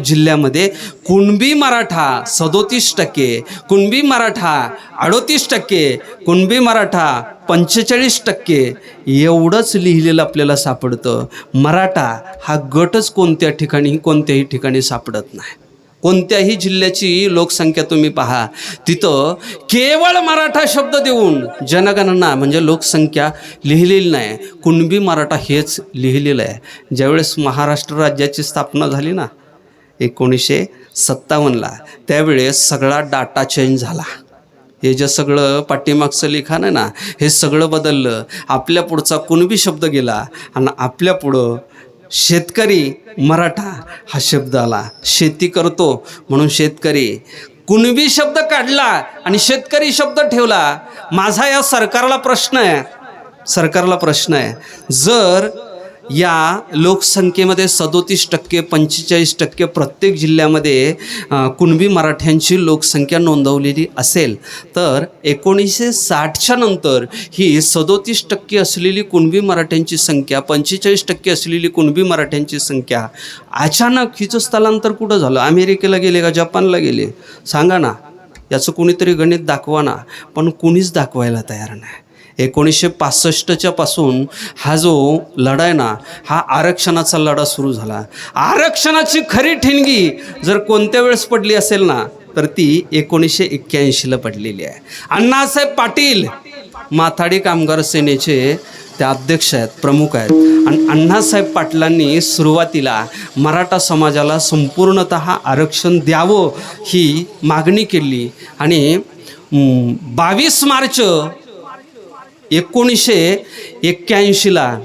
जिल्ह्यामध्ये कुणबी मराठा 37%, कुणबी मराठा 38%, कुणबी मराठा 45% एवढंच लिहिलेलं आपल्याला सापडतं. मराठा हा गटच कोणत्याही ठिकाणी सापडत नाही. कोणत्याही जिल्ह्याची लोकसंख्या तुम्ही पहा, तिथं केवळ मराठा शब्द देऊन जनगणना म्हणजे लोकसंख्या लिहिलेली नाही, कुणबी मराठा हेच लिहिलेलं आहे. ज्यावेळेस महाराष्ट्र राज्याची स्थापना झाली ना 1957ला, त्यावेळेस सगळा डाटा चेंज झाला. हे जे सगळं पाठीमागचं लिखाण आहे ना, हे सगळं बदललं. आपल्या पुढचा कुणबी शब्द गेला आणि आपल्या पुढं शेतकरी मराठा हा शब्द आला. शेती करतो म्हणून शेतकरी, कुणबी शब्द काढला आणि शेतकरी शब्द ठेवला. माझा या सरकारला प्रश्न आहे, जर या लोकसंख्येमध्ये 37%, 45% प्रत्येक जिल्ह्यामध्ये कुणबी मराठ्यांची लोकसंख्या नोंदवलेली असेल, तर 1960च्या नंतर ही 37% असलेली कुणबी मराठ्यांची संख्या, 45% असलेली कुणबी मराठ्यांची संख्या अचानक हिचं स्थलांतर कुठं झालं? अमेरिकेला गेले का जपानला गेले? सांगा ना, याचं कुणीतरी गणित दाखवा ना. पण कुणीच दाखवायला तयार नाही. 1965च्या पासून हा जो लढा आहे ना, हा आरक्षणाचा लढा सुरू झाला. आरक्षणाची खरी ठिणगी जर कोणत्या वेळेस पडली असेल ना, तर ती 1981ला पडलेली आहे. अण्णासाहेब पाटील माथाडी कामगार सेनेचे ते अध्यक्ष आहेत, प्रमुख आहेत. आणि अण्णासाहेब पाटलांनी सुरुवातीला मराठा समाजाला संपूर्णतः आरक्षण द्यावं ही मागणी केली. आणि 22 मार्च 1981ला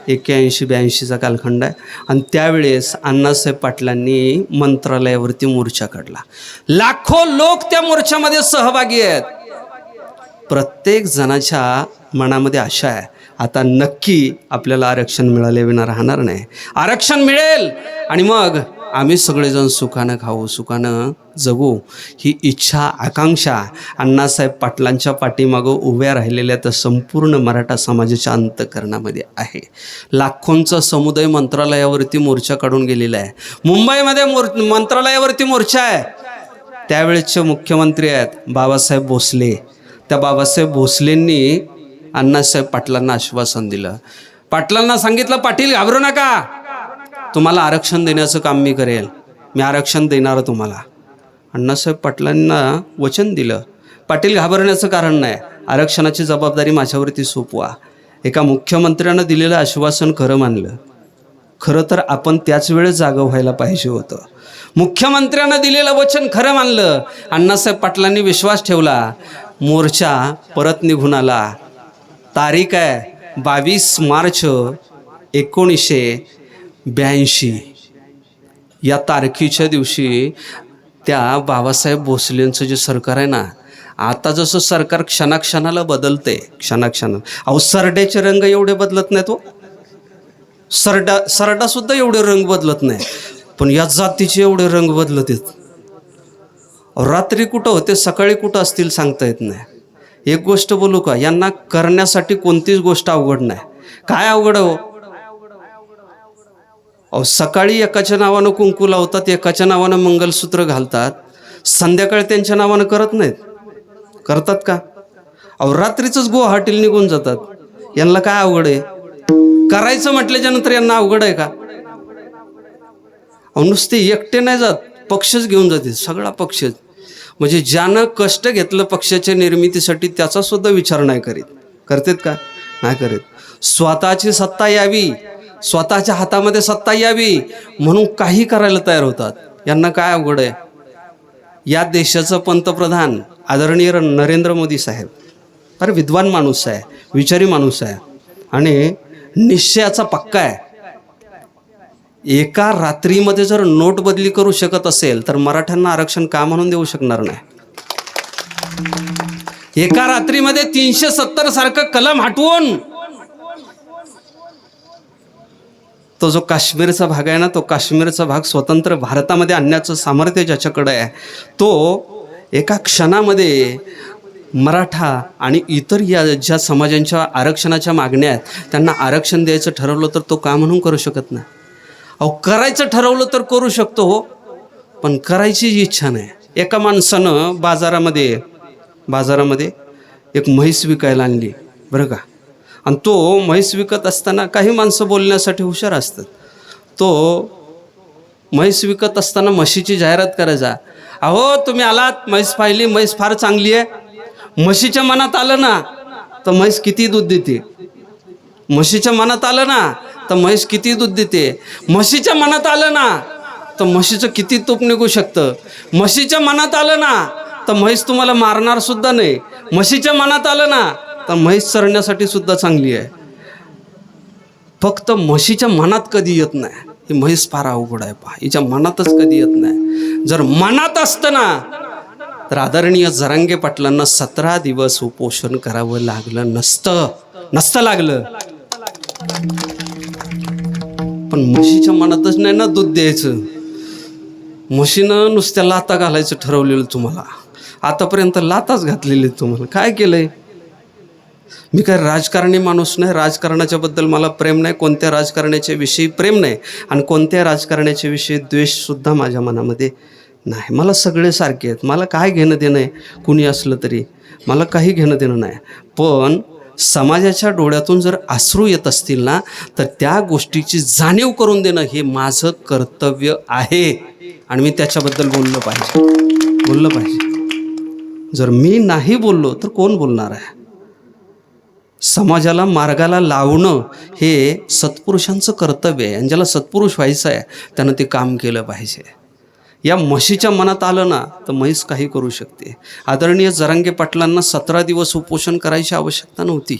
81-82चा कालखंड आहे. आणि त्यावेळेस अण्णासाहेब पाटलांनी मंत्रालयावरती मोर्चा काढला. लाखो लोक त्या मोर्चामध्ये सहभागी आहेत. प्रत्येक जणाच्या मनामध्ये आशा आहे, आता नक्की आपल्याला आरक्षण मिळाल्याविना राहणार नाही. आरक्षण मिळेल आणि मग आम्ही सगळेजण सुखानं खाऊ, सुखानं जगू, ही इच्छा, आकांक्षा अण्णासाहेब पाटलांच्या पाठीमागं उभ्या राहिलेल्या त्या संपूर्ण मराठा समाजाच्या अंतःकरणामध्ये आहे. लाखोंचा समुदाय मंत्रालयावरती मोर्चा काढून गेलेला आहे. मुंबईमध्ये मंत्रालयावरती मोर्चा आहे. त्यावेळेचे मुख्यमंत्री आहेत बाबासाहेब भोसले. त्या बाबासाहेब भोसलेंनी अण्णासाहेब पाटलांना आश्वासन दिलं. पाटलांना सांगितलं, पाटील घाबरू नका, तुम्हाला आरक्षण देण्याचं काम मी करेल, मी आरक्षण देणार तुम्हाला. अण्णासाहेब पाटलांना वचन दिलं, पाटील घाबरण्याचं कारण नाही, आरक्षणाची जबाबदारी माझ्यावरती सोपवा. एका मुख्यमंत्र्यानं दिलेलं आश्वासन खरं मानलं. खरं तर आपण त्याच वेळेस जागं व्हायला पाहिजे होतं. मुख्यमंत्र्यानं दिलेलं वचन खरं मानलं. अण्णासाहेब पाटलांनी विश्वास ठेवला. मोर्चा परत निघून आला. तारीख आहे 22 मार्च 1982. या तारखेच्या दिवशी त्या बाबासाहेब भोसलेंचं जे सरकार आहे ना, आता जसं सरकार क्षणाक्षणाला बदलते, क्षणाक्षणाला, अहो सरड्याचे रंग एवढे बदलत नाहीत हो. सरडासुद्धा एवढे रंग बदलत नाही, पण या जातीचे एवढे रंग बदलत आहेत. रात्री कुठं होते, सकाळी कुठं असतील सांगता येत नाही. एक गोष्ट बोलू का, यांना करण्यासाठी कोणतीच गोष्ट अवघड नाही. काय अवघड हो? अहो सकाळी एकाच्या नावानं कुंकू लावतात, एकाच्या नावानं मंगलसूत्र घालतात, संध्याकाळी त्यांच्या नावानं करत नाहीत. करतात का? अहो रात्रीचंच गुवाहाटीला निघून जातात. यांना काय अवघड आहे? करायचं म्हटल्याच्या नंतर यांना अवघड आहे का? अहो नुसते एकटे नाही जात, पक्षच घेऊन जाते, सगळा पक्षच. म्हणजे ज्यानं कष्ट घेतलं पक्षाच्या निर्मितीसाठी त्याचा सुद्धा विचार नाही करीत. करतात का? नाही करीत. स्वतःची सत्ता यावी, स्वतःच्या हातामध्ये सत्ता यावी म्हणून काही करायला तयार होतात. यांना काय अवघड आहे? या देशाचं पंतप्रधान आदरणीय नरेंद्र मोदी साहेब फार विद्वान माणूस आहे, विचारी माणूस आहे आणि निश्चयाचा पक्का आहे. एका रात्रीमध्ये जर नोट बदली करू शकत असेल तर मराठ्यांना आरक्षण का म्हणून देऊ शकणार नाही? एका रात्रीमध्ये 370 सारखं कलम हटवून तो जो काश्मीरचा भाग आहे ना, तो काश्मीरचा भाग स्वतंत्र भारतामध्ये आणण्याचं सामर्थ्य ज्याच्याकडे आहे, तो एका क्षणामध्ये मराठा आणि इतर या ज्या समाजांच्या आरक्षणाच्या मागण्या आहेत त्यांना आरक्षण द्यायचं ठरवलं तर तो का म्हणून करू शकत नाही? अहो करायचं ठरवलं तर करू शकतो हो, पण करायची इच्छा नाही. एका माणसानं बाजारामध्ये एक म्हैस विकायला आणली बरं का, आणि तो म्हैस विकत असताना काही माणसं बोलण्यासाठी हुशार असतात. तो म्हैस विकत असताना म्हशीची जाहिरात करायचा. अहो तुम्ही आलात, म्हैस पाहिली, म्हैस फार चांगली आहे. म्हशीच्या मनात आलं ना तर म्हैस किती दूध देते. म्हशीच्या मनात आलं ना तर म्हैस किती दूध देते. म्हशीच्या मनात आलं ना तर म्हशीचं किती तूप निघू शकतं. म्हशीच्या मनात आलं ना तर म्हैस तुम्हाला मारणार सुद्धा नाही. म्हशीच्या मनात आलं ना तर म्हैस चरण्यासाठी सुद्धा चांगली आहे. फक्त म्हशीच्या मनात कधी येत नाही. ही म्हैस फार अवघड आहे पहा, हिच्या मनातच कधी येत नाही. जर मनात असतं ना तर आदरणीय जरांगे पाटलांना 17 दिवस उपोषण करावं लागलं नसतं लागलं. पण म्हशीच्या मनातच नाही ना दूध द्यायचं. म्हशीनं नुसत्या लाता घालायचं ठरवलेलं तुम्हाला. आतापर्यंत लाताच घातलेली तुम्हाला. काय केलंय? मी काय राजकारणी माणूस नाही, राजकारणाच्या बद्दल मला प्रेम नाही, कोणत्या राजकारण्याच्या विषयी प्रेम नाही आणि कोणत्या राजकारण्याच्या विषयी द्वेषसुद्धा माझ्या मनामध्ये नाही. मला सगळे सारखे आहेत. मला काय घेणं देणं आहे कुणी असलं तरी, मला काही घेणं देणं नाही. पण समाजाच्या डोळ्यातून जर अश्रू येत असतील ना तर त्या गोष्टीची जाणीव करून देणं हे माझं कर्तव्य आहे आणि मी त्याच्याबद्दल बोललं पाहिजे. जर मी नाही बोललो तर कोण बोलणार आहे? समाजाला मार्गाला लावणं हे सत्पुरुषांचं कर्तव्य आहे आणि ज्याला सत्पुरुष व्हायचं आहे त्यानं ते काम केलं पाहिजे. या म्हशीच्या मनात आलं ना तर म्हैस काही करू शकते. आदरणीय जरांगे पाटलांना 17 दिवस उपोषण करायची आवश्यकता नव्हती,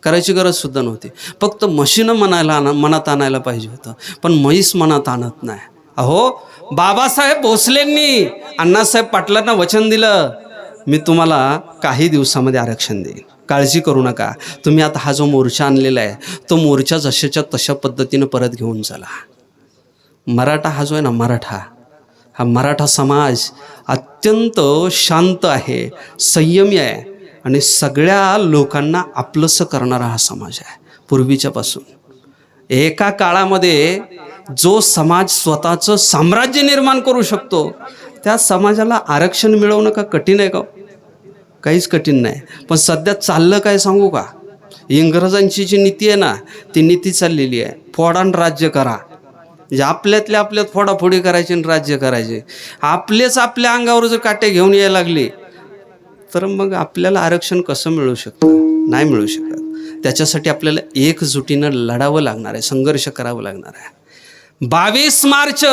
करायची गरजसुद्धा नव्हती. फक्त म्हशीनं मनात आणायला पाहिजे होतं, पण म्हैस मनात आणत नाही. अहो बाबासाहेब भोसलेंनी अण्णासाहेब पाटलांना वचन दिलं, मी तुम्हाला काही दिवसामध्ये आरक्षण देईन, काळजी करू नका. तुम्ही आता हा जो मोर्चा आणलेला आहे तो मोर्चा जशाच्या तशा पद्धतीनं परत घेऊन चला. मराठा हा जो आहे ना, हा मराठा समाज अत्यंत शांत आहे, संयमी आहे आणि सगळ्या लोकांना आपलंसं करणारा हा समाज आहे पूर्वीच्यापासून. एका काळामध्ये जो समाज स्वतःचं साम्राज्य निर्माण करू शकतो त्या समाजाला आरक्षण मिळवणं का कठीण आहे का? काहीच कठीण नाही. पण सध्या चाललं काय सांगू का? इंग्रजांची जी नीती आहे ना ती नीती चाललेली आहे, फोडान राज्य करा. म्हणजे आपल्यात फोडाफोडी करायची आणि राज्य करायचे. आपलेच आपल्या अंगावर जर काटे घेऊन यायला लागले तर मग आपल्याला आरक्षण कसं मिळू शकतं? नाही मिळू शकत. त्याच्यासाठी आपल्याला एकजुटीनं लढावं लागणार आहे, संघर्ष करावं लागणार आहे. 22 मार्च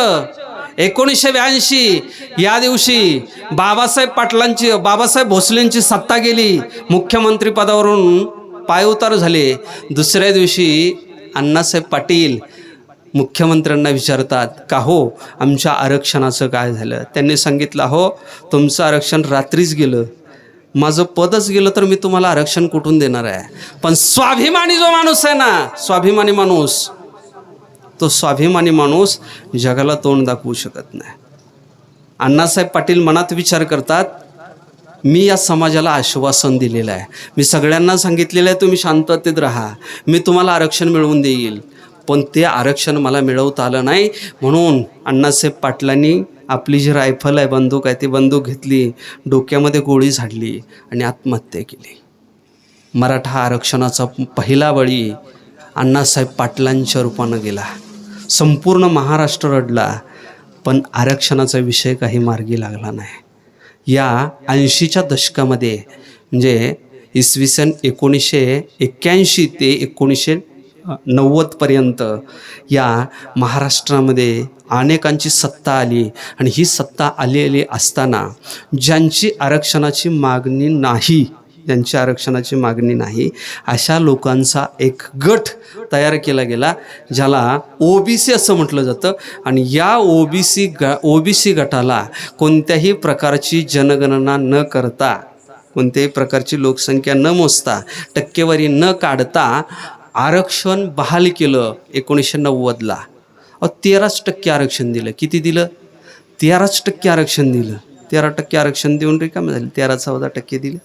1982 या दिवशी बाबासाहेब भोसलेंची सत्ता गेली, मुख्यमंत्री पदावरून पायउतार झाले. दुसऱ्या दिवशी अण्णासाहेब पाटील मुख्यमंत्र्यांना विचारतात, का हो आमच्या आरक्षणाचं काय झालं? त्यांनी सांगितलं, हो तुमचं आरक्षण रात्रीच गेलं, माझं पदच गेलं तर मी तुम्हाला आरक्षण कुठून देणार आहे? पण स्वाभिमानी जो माणूस आहे ना, स्वाभिमानी माणूस जगाला तोंड दाखवू शकत नाही. अण्णासाहेब पाटील मनात विचार करतात, मी या समाजाला आश्वासन दिलेलं आहे, मी सगळ्यांना सांगितलेलं आहे तुम्ही शांततेत राहा, मी तुम्हाला आरक्षण मिळवून देईल. पण ते आरक्षण मला मिळवता आलं नाही, म्हणून अण्णासाहेब पाटलांनी आपली जी रायफल आहे, बंदूक आहे, ती बंदूक घेतली, डोक्यामध्ये गोळी झाडली आणि आत्महत्या केली. मराठा आरक्षणाचा पहिला बळी अण्णासाहेब पाटलांच्या रूपानं गेला. संपूर्ण महाराष्ट्र रडला, पण आरक्षणाचा विषय काही मार्गी लागला नाही. या 80च्या दशकामध्ये म्हणजे इसवी सन 1981 ते 1990पर्यंत या महाराष्ट्रामध्ये अनेकांची सत्ता आली आणि ही सत्ता आलेली असताना ज्यांची आरक्षणाची मागणी नाही अशा लोकांचा एक गट तयार केला गेला, ज्याला ओबीसी असं म्हटलं जातं. आणि या ओबीसी गटाला कोणत्याही प्रकारची जनगणना न करता, कोणत्याही प्रकारची लोकसंख्या न मोजता, टक्केवारी न काढता आरक्षण बहाल केलं 1990ला. 13% आरक्षण दिलं. किती दिलं? 13% आरक्षण दिलं. 13% आरक्षण देऊन रिकामे झाले. 13-14% दिले,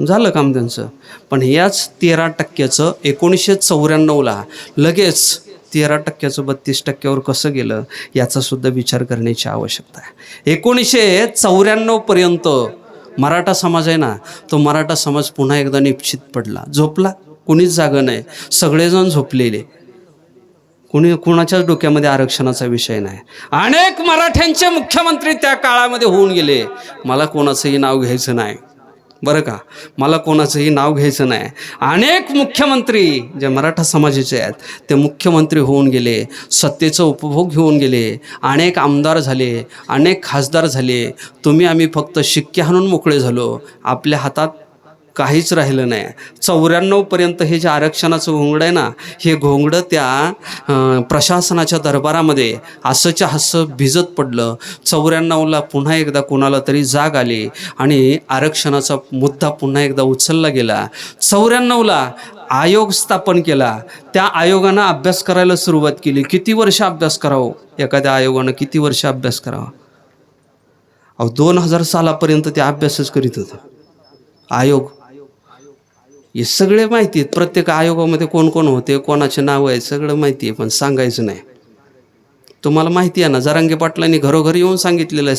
झालं काम त्यांचं. पण याच 13%चं 1994ला लगेच 13%चं 32%वर कसं गेलं याचासुद्धा विचार करण्याची आवश्यकता आहे. 1994पर्यंत मराठा समाज आहे ना, तो मराठा समाज पुन्हा एकदा निश्चित पडला, झोपला. कोणीच जागं नाही, सगळेजण झोपलेले. कुणाच्याच डोक्यामध्ये आरक्षणाचा विषय नाही. अनेक मराठ्यांचे मुख्यमंत्री त्या काळामध्ये होऊन गेले. मला कोणाचंही नाव घ्यायचं नाही बरं का, मला कोणाचंही नाव घ्यायचं नाही. अनेक मुख्यमंत्री जे मराठा समाजाचे आहेत ते मुख्यमंत्री होऊन गेले, सत्तेचा उपभोग घेऊन गेले, अनेक आमदार झाले, अनेक खासदार झाले. तुम्ही आम्ही फक्त शिक्के हाणून मोकळे झालो, आपल्या हातात काहीच राहिलं नाही. 94पर्यंत हे जे आरक्षणाचं घोंगडं आहे ना, हे घोंगडं त्या प्रशासनाच्या दरबारामध्ये असंच्या हसं भिजत पडलं. 94ला पुन्हा एकदा कोणाला तरी जाग आली आणि आरक्षणाचा मुद्दा पुन्हा एकदा उचलला गेला. 94ला आयोग स्थापन केला. त्या आयोगानं अभ्यास करायला सुरुवात केली. किती वर्ष अभ्यास करावं? एखाद्या आयोगानं किती वर्ष अभ्यास करावा? 2000 सालापर्यंत ते अभ्यासच करीत होतं आयोग. हे सगळे माहिती आहेत, प्रत्येक आयोगामध्ये कोण कोण होते, कोणाचे नावं आहेत, सगळं माहिती आहे, पण सांगायचं नाही. तुम्हाला माहिती आहे ना, जरांगे पाटलांनी घरोघरी येऊन सांगितलेलं आहे,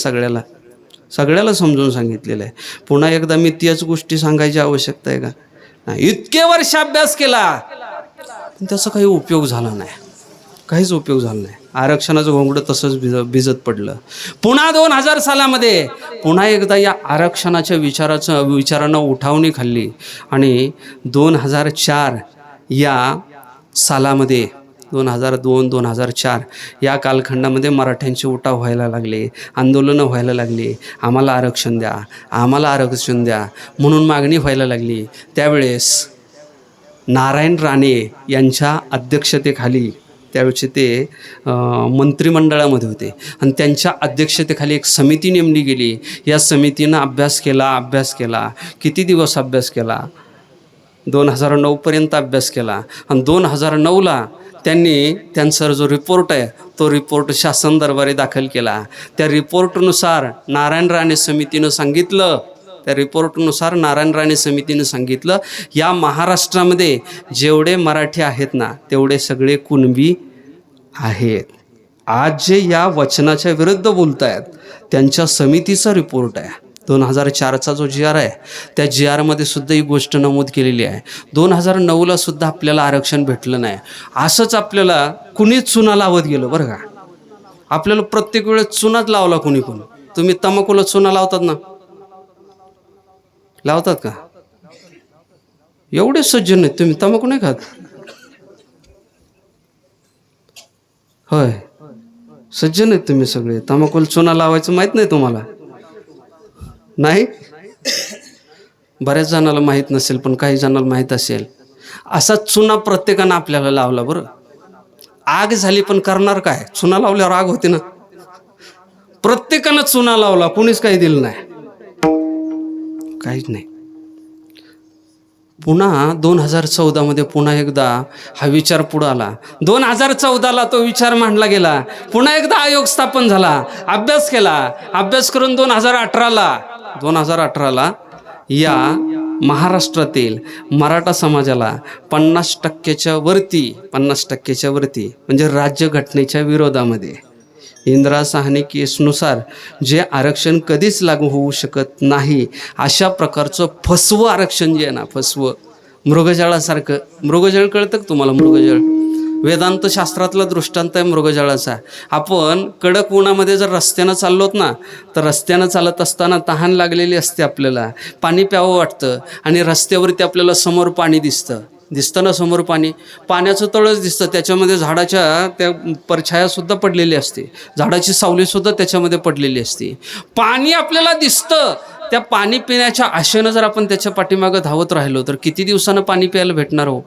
सगळ्याला समजून सांगितलेलं आहे. पुन्हा एकदा मी त्याच गोष्टी सांगायची आवश्यकता आहे का? नाही. इतके वर्ष अभ्यास केला पण त्याचा काही उपयोग झाला नाही, काहीच उपयोग झाला नाही. आरक्षणाचं घोंगडं तसंच भिजत पडलं. पुन्हा 2000 सालामध्ये पुन्हा एकदा या आरक्षणाच्या विचारानं उठावणी खाल्ली आणि 2004 या सालामध्ये 2002-2004 या कालखंडामध्ये मराठ्यांचे उठाव व्हायला लागले, आंदोलनं व्हायला लागली. आम्हाला आरक्षण द्या, आम्हाला आरक्षण द्या म्हणून मागणी व्हायला लागली. त्यावेळेस नारायण राणे यांच्या अध्यक्षतेखाली, त्यावेळेचे ते मंत्रिमंडळामध्ये होते आणि त्यांच्या अध्यक्षतेखाली एक समिती नेमली गेली. या समितीनं अभ्यास केला. किती दिवस अभ्यास केला? 2009पर्यंत अभ्यास केला. आणि 2009ला त्यांनी त्यांचा जो रिपोर्ट आहे तो रिपोर्ट शासन दरबारी दाखल केला. त्या रिपोर्टनुसार नारायण राणे समितीनं सांगितलं या महाराष्ट्रामध्ये जेवढे मराठी आहेत ना तेवढे सगळे कुणबी आहेत. आज जे या वचनाच्या विरुद्ध बोलत आहेत त्यांच्या समितीचा रिपोर्ट आहे. 2004चा जो GR आहे त्या GRमध्ये सुद्धा ही गोष्ट नमूद केलेली आहे. 2009ला सुद्धा आपल्याला आरक्षण भेटलं नाही. असंच आपल्याला कुणीच चुना लावत गेलं बरं का. आपल्याला प्रत्येक वेळेस चुनाच लावला कुणी पण. तुम्ही तंबाखूला चुना लावतात ना, लावतात का? एवढे सज्जन नाही तुम्ही, तंबाखू नाही खात? होय, सज्जन आहेत तुम्ही सगळे. तंबाखूला चुना लावायचं माहीत नाही तुम्हाला? नाही, बऱ्याच जणाला माहीत नसेल पण काही जणाला माहीत असेल. असा चुना प्रत्येकानं आपल्याला लावला बरं. आग झाली पण करणार काय? चुना लावल्यावर आग होते ना. प्रत्येकानं चुना लावला, कोणीच काही दिलं नाही, काहीच नाही. पुन्हा 2014मध्ये पुन्हा एकदा हा विचार पुढं आला. 2014ला तो विचार मांडला गेला. पुन्हा एकदा आयोग स्थापन झाला, अभ्यास केला. अभ्यास करून 2018ला 2018ला या महाराष्ट्रातील मराठा समाजाला 50%च्या वरती म्हणजे राज्यघटनेच्या विरोधामध्ये इंदिरा साहनी केसनुसार जे आरक्षण कधीच लागू होऊ शकत नाही अशा प्रकारचं फसवं आरक्षण जे आहे ना, फसवं मृगजळासारखं. मृगजळ कळतं का तुम्हाला? मृगजळ वेदांत शास्त्रातला दृष्टांत आहे मृगजळाचा. आपण कडक उन्हामध्ये जर रस्त्यानं चाललोत ना, तर रस्त्यानं चालत असताना तहान लागलेली असते, आपल्याला पाणी प्यावं वाटतं आणि रस्त्यावरती आपल्याला समोर पाणी दिसतं ना, समोर पाण्याचं तळच दिसतं, त्याच्यामध्ये झाडाच्या त्या परछायासुद्धा पडलेली असते, झाडाची सावलीसुद्धा त्याच्यामध्ये पडलेली असते. पाणी आपल्याला दिसतं. त्या पाणी पिण्याच्या आशेनं जर आपण त्याच्या पाठीमागं धावत राहिलो तर किती दिवसानं पाणी प्यायला भेटणार हो?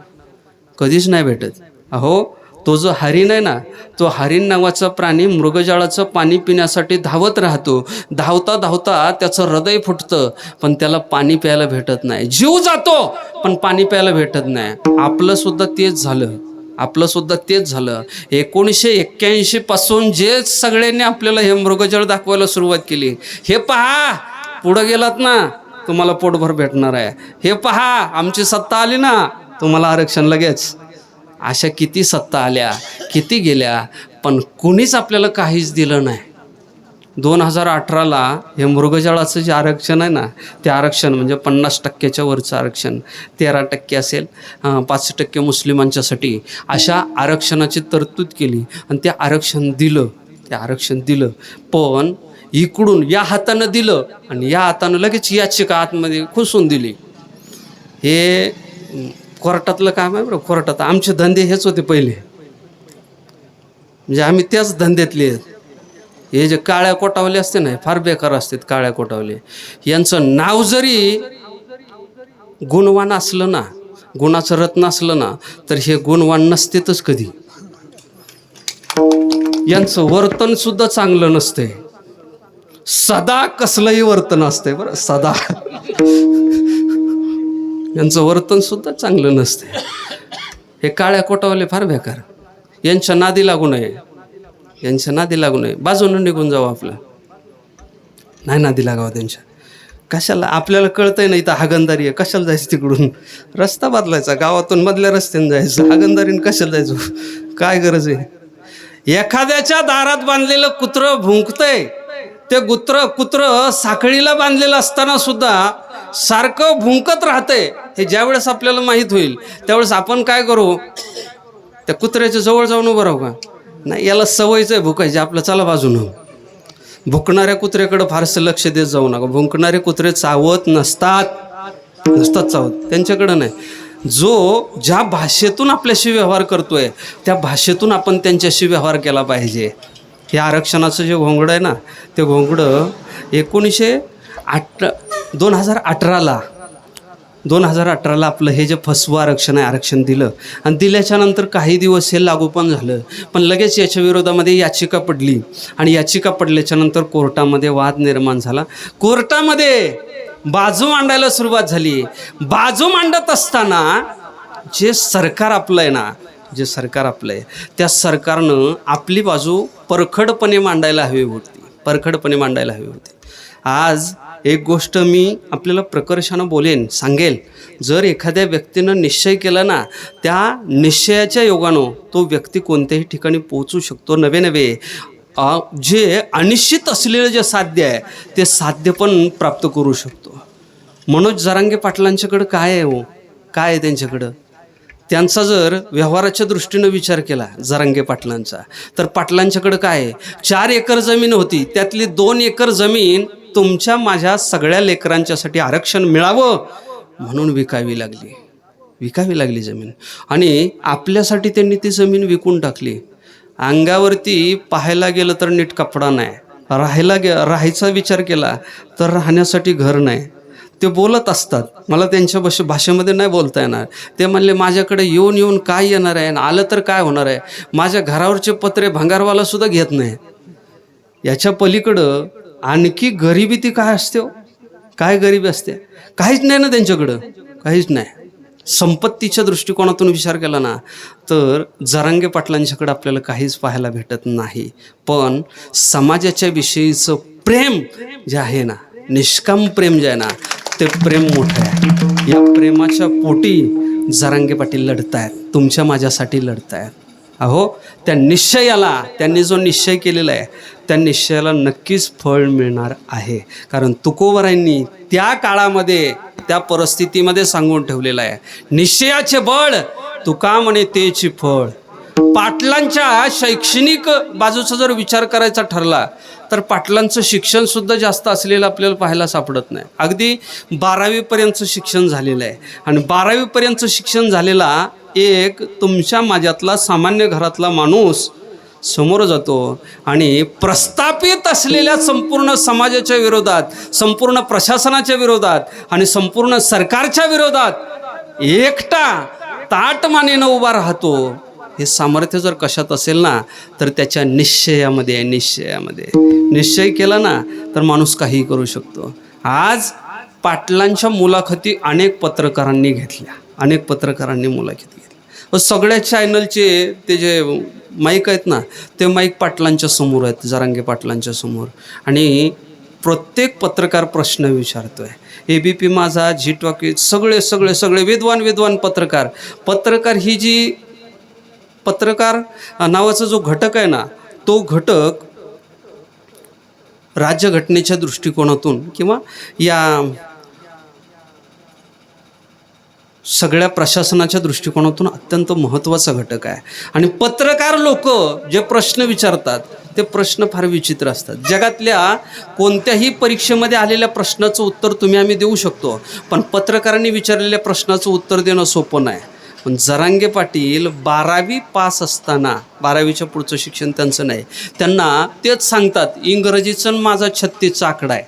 कधीच नाही भेटत. अहो, तो जो हरिण आहे ना, तो हरिण नावाचा प्राणी मृगजळाचं पाणी पिण्यासाठी धावत राहतो. धावता धावता त्याचं हृदय फुटतं, पण त्याला पाणी प्यायला भेटत नाही. जीव जातो पण पाणी प्यायला भेटत नाही. आपलं सुद्धा तेच झालं. 1981 पासून जे सगळ्यांनी आपल्याला हे मृगजळ दाखवायला सुरुवात केली. हे पहा, पुढं गेलात ना तुम्हाला पोटभर भेटणार आहे. हे पहा, आमची सत्ता आली ना तुम्हाला आरक्षण लगेच. अशा किती सत्ता आल्या, किती गेल्या, पण कुणीच आपल्याला काहीच दिलं नाही. 2018ला हे मृगजळाचं जे आरक्षण आहे ना, ते आरक्षण म्हणजे 50%च्या वरचं आरक्षण, 13% असेल, 5% मुस्लिमांच्यासाठी अशा आरक्षणाची तरतूद केली आणि ते आरक्षण दिलं. पण इकडून या हातानं दिलं आणि या हातानं लगेच याचिका आतमध्ये खुसून दिली. हे कोर्टातलं काम आहे बरं. कोर्टात आमचे धंदे हेच होते पहिले, म्हणजे आम्ही त्याच धंद्यातले आहेत. हे जे काळ्या कोटावले असते ना, फार बेकार असतात काळ्या कोटावले. यांचं नाव जरी गुणवान असलं ना, गुणाचं रत्न असलं ना, तर हे गुणवान नसतेच कधी. यांचं वर्तन सुद्धा चांगलं नसते. सदा कसलंही वर्तन असते बरं, सदा. यांचं वर्तन सुद्धा चांगलं नसते. हे काळ्या कोटावाले फार बेकार. यांच्या नादी लागू नये. बाजूनं निघून जावं आपलं. नाही नादी लागावं त्यांच्या. कशाला? आपल्याला कळतंय ना इथं हागंदारी आहे, कशाला जायचं तिकडून? रस्ता बदलायचा, गावातून मधल्या रस्त्याने जायचं. हागंदारीने कशाला जायचं? काय गरज आहे? एखाद्याच्या दारात बांधलेलं कुत्रं भुंकतंय, ते कुत्रं साखळीला बांधलेलं असताना सुद्धा सारखं भुंकत राहतंय. हे ज्यावेळेस आपल्याला माहीत होईल त्यावेळेस आपण काय करू? त्या कुत्र्याच्या जवळ जाऊन उभं राहू का? नाही, याला सवयच आहे भुकायची. आपलं चला बाजूनं. भुकणाऱ्या कुत्र्याकडं फारसं लक्ष देत जाऊ नका. भुंकणारे कुत्रे चावत नसतात चावत, त्यांच्याकडं नाही. जो ज्या भाषेतून आपल्याशी व्यवहार करतोय त्या भाषेतून आपण त्यांच्याशी व्यवहार केला पाहिजे. हे आरक्षणाचं जे घोंगडं आहे ना, ते घोंगडं 2018ला आपलं हे जे फसवं आरक्षण आहे, आरक्षण दिलं आणि दिल्याच्या नंतर काही दिवस हे लागू पण झालं. पण लगेच याच्या विरोधामध्ये याचिका पडली आणि याचिका पडल्याच्या नंतर कोर्टामध्ये वाद निर्माण झाला. कोर्टामध्ये बाजू मांडायला सुरुवात झाली. बाजू मांडत असताना जे सरकार आपलं आहे त्या सरकारनं आपली बाजू परखडपणे मांडायला हवी होती. आज एक गोष्ट मी आपल्याला प्रकर्षानं सांगेल. जर एखाद्या व्यक्तीनं निश्चय केला ना, त्या निश्चयाच्या योगानं तो व्यक्ती कोणत्याही ठिकाणी पोहोचू शकतो. नवे जे अनिश्चित असलेलं जे साध्य आहे ते साध्य पण प्राप्त करू शकतो. मनोज जरांगे पाटलांच्याकडं काय आहे हो? काय आहे त्यांच्याकडं? त्यांचा जर व्यवहाराच्या दृष्टीनं विचार केला जरांगे पाटलांचा, तर पाटलांच्याकडं काय आहे? 4 एकर जमीन होती, त्यातली 2 एकर जमीन तुमच्या माझ्या सगळ्या लेकरांच्यासाठी आरक्षण मिळावं म्हणून विकावी लागली जमीन. आणि आपल्यासाठी त्यांनी ती जमीन विकून टाकली. अंगावरती पाहायला गेलं तर नीट कपडा नाही, राहायचा विचार केला तर राहण्यासाठी घर नाही. ते बोलत असतात, मला त्यांच्या भाषेमध्ये नाही बोलता येणार. ते म्हणले माझ्याकडे येऊन काय येणार आहे, आलं तर काय होणार आहे? माझ्या घरावरचे पत्रे भंगारवाला सुद्धा घेत नाही. याच्या पलीकडं आणखी गरिबी ती काय असते हो? काय गरिबी असते? काहीच नाही ना त्यांच्याकडं, काहीच नाही. संपत्तीच्या दृष्टिकोनातून विचार केला ना तर जरांगे पाटलांच्याकडे आपल्याला काहीच पाहायला भेटत नाही. पण समाजाच्या विषयीचं प्रेम जे आहे ना, निष्काम प्रेम जे आहे ना ते प्रेम मोठं आहे. या प्रेमाच्या पोटी जरांगे पाटील लढतायत, तुमच्या माझ्यासाठी लढतायत. अहो त्या निश्चयाला, त्यांनी जो निश्चय केलेला आहे त्या निश्चयाला नक्कीच फळ मिळणार आहे. कारण तुकोबरायांनी त्या काळामध्ये त्या परिस्थितीमध्ये सांगून ठेवलेलं आहे, निश्चयाचे बळ तुका म्हणे तेची फळ. पाटलांच्या शैक्षणिक बाजूचा जर विचार करायचा ठरला तर पाटलांचं शिक्षणसुद्धा जास्त असलेलं आपल्याला पाहायला सापडत नाही. अगदी 12वीपर्यंतचं शिक्षण झालेलं आहे. आणि 12वीपर्यंतचं शिक्षण झालेला एक तुमच्या माझ्यातला सामान्य घरातला माणूस समोर जातो आणि प्रस्थापित असलेल्या संपूर्ण समाजाच्या विरोधात, संपूर्ण प्रशासनाच्या विरोधात आणि संपूर्ण सरकारच्या विरोधात एकटा ताटमानेनं उभा राहतो. हे सामर्थ्य जर कशात असेल ना तर त्याच्या निश्चयामध्ये आहे. निश्चय केला ना तर माणूस काहीही करू शकतो. आज पाटलांच्या मुलाखती अनेक पत्रकारांनी घेतल्या, मुलाखती घेतल्या. सगळ्या चॅनलचे ते जे माईक आहेत ना ते माईक पाटलांच्या समोर आहेत, जरांगे पाटलांच्या समोर. आणि प्रत्येक पत्रकार प्रश्न विचारतोय. ABP माझा, झी टॉकीज, सगळे वेदवान पत्रकार ही जी पत्रकार नावाचा जो घटक आहे ना तो घटक राज्यघटनेच्या दृष्टिकोनातून किंवा या सगळ्या प्रशासनाच्या दृष्टिकोनातून अत्यंत महत्त्वाचा घटक आहे. आणि पत्रकार लोक जे प्रश्न विचारतात ते प्रश्न फार विचित्र असतात. जगातल्या कोणत्याही परीक्षेमध्ये आलेल्या प्रश्नाचं उत्तर तुम्ही आम्ही देऊ शकतो, पण पत्रकारांनी विचारलेल्या प्रश्नाचं उत्तर देणं सोपं नाही. पण जरांगे पाटील 12वी पास असताना, 12वीच्या पुढचं शिक्षण त्यांचं नाही, त्यांना तेच सांगतात, इंग्रजीचं माझा 36चा आकडा आहे,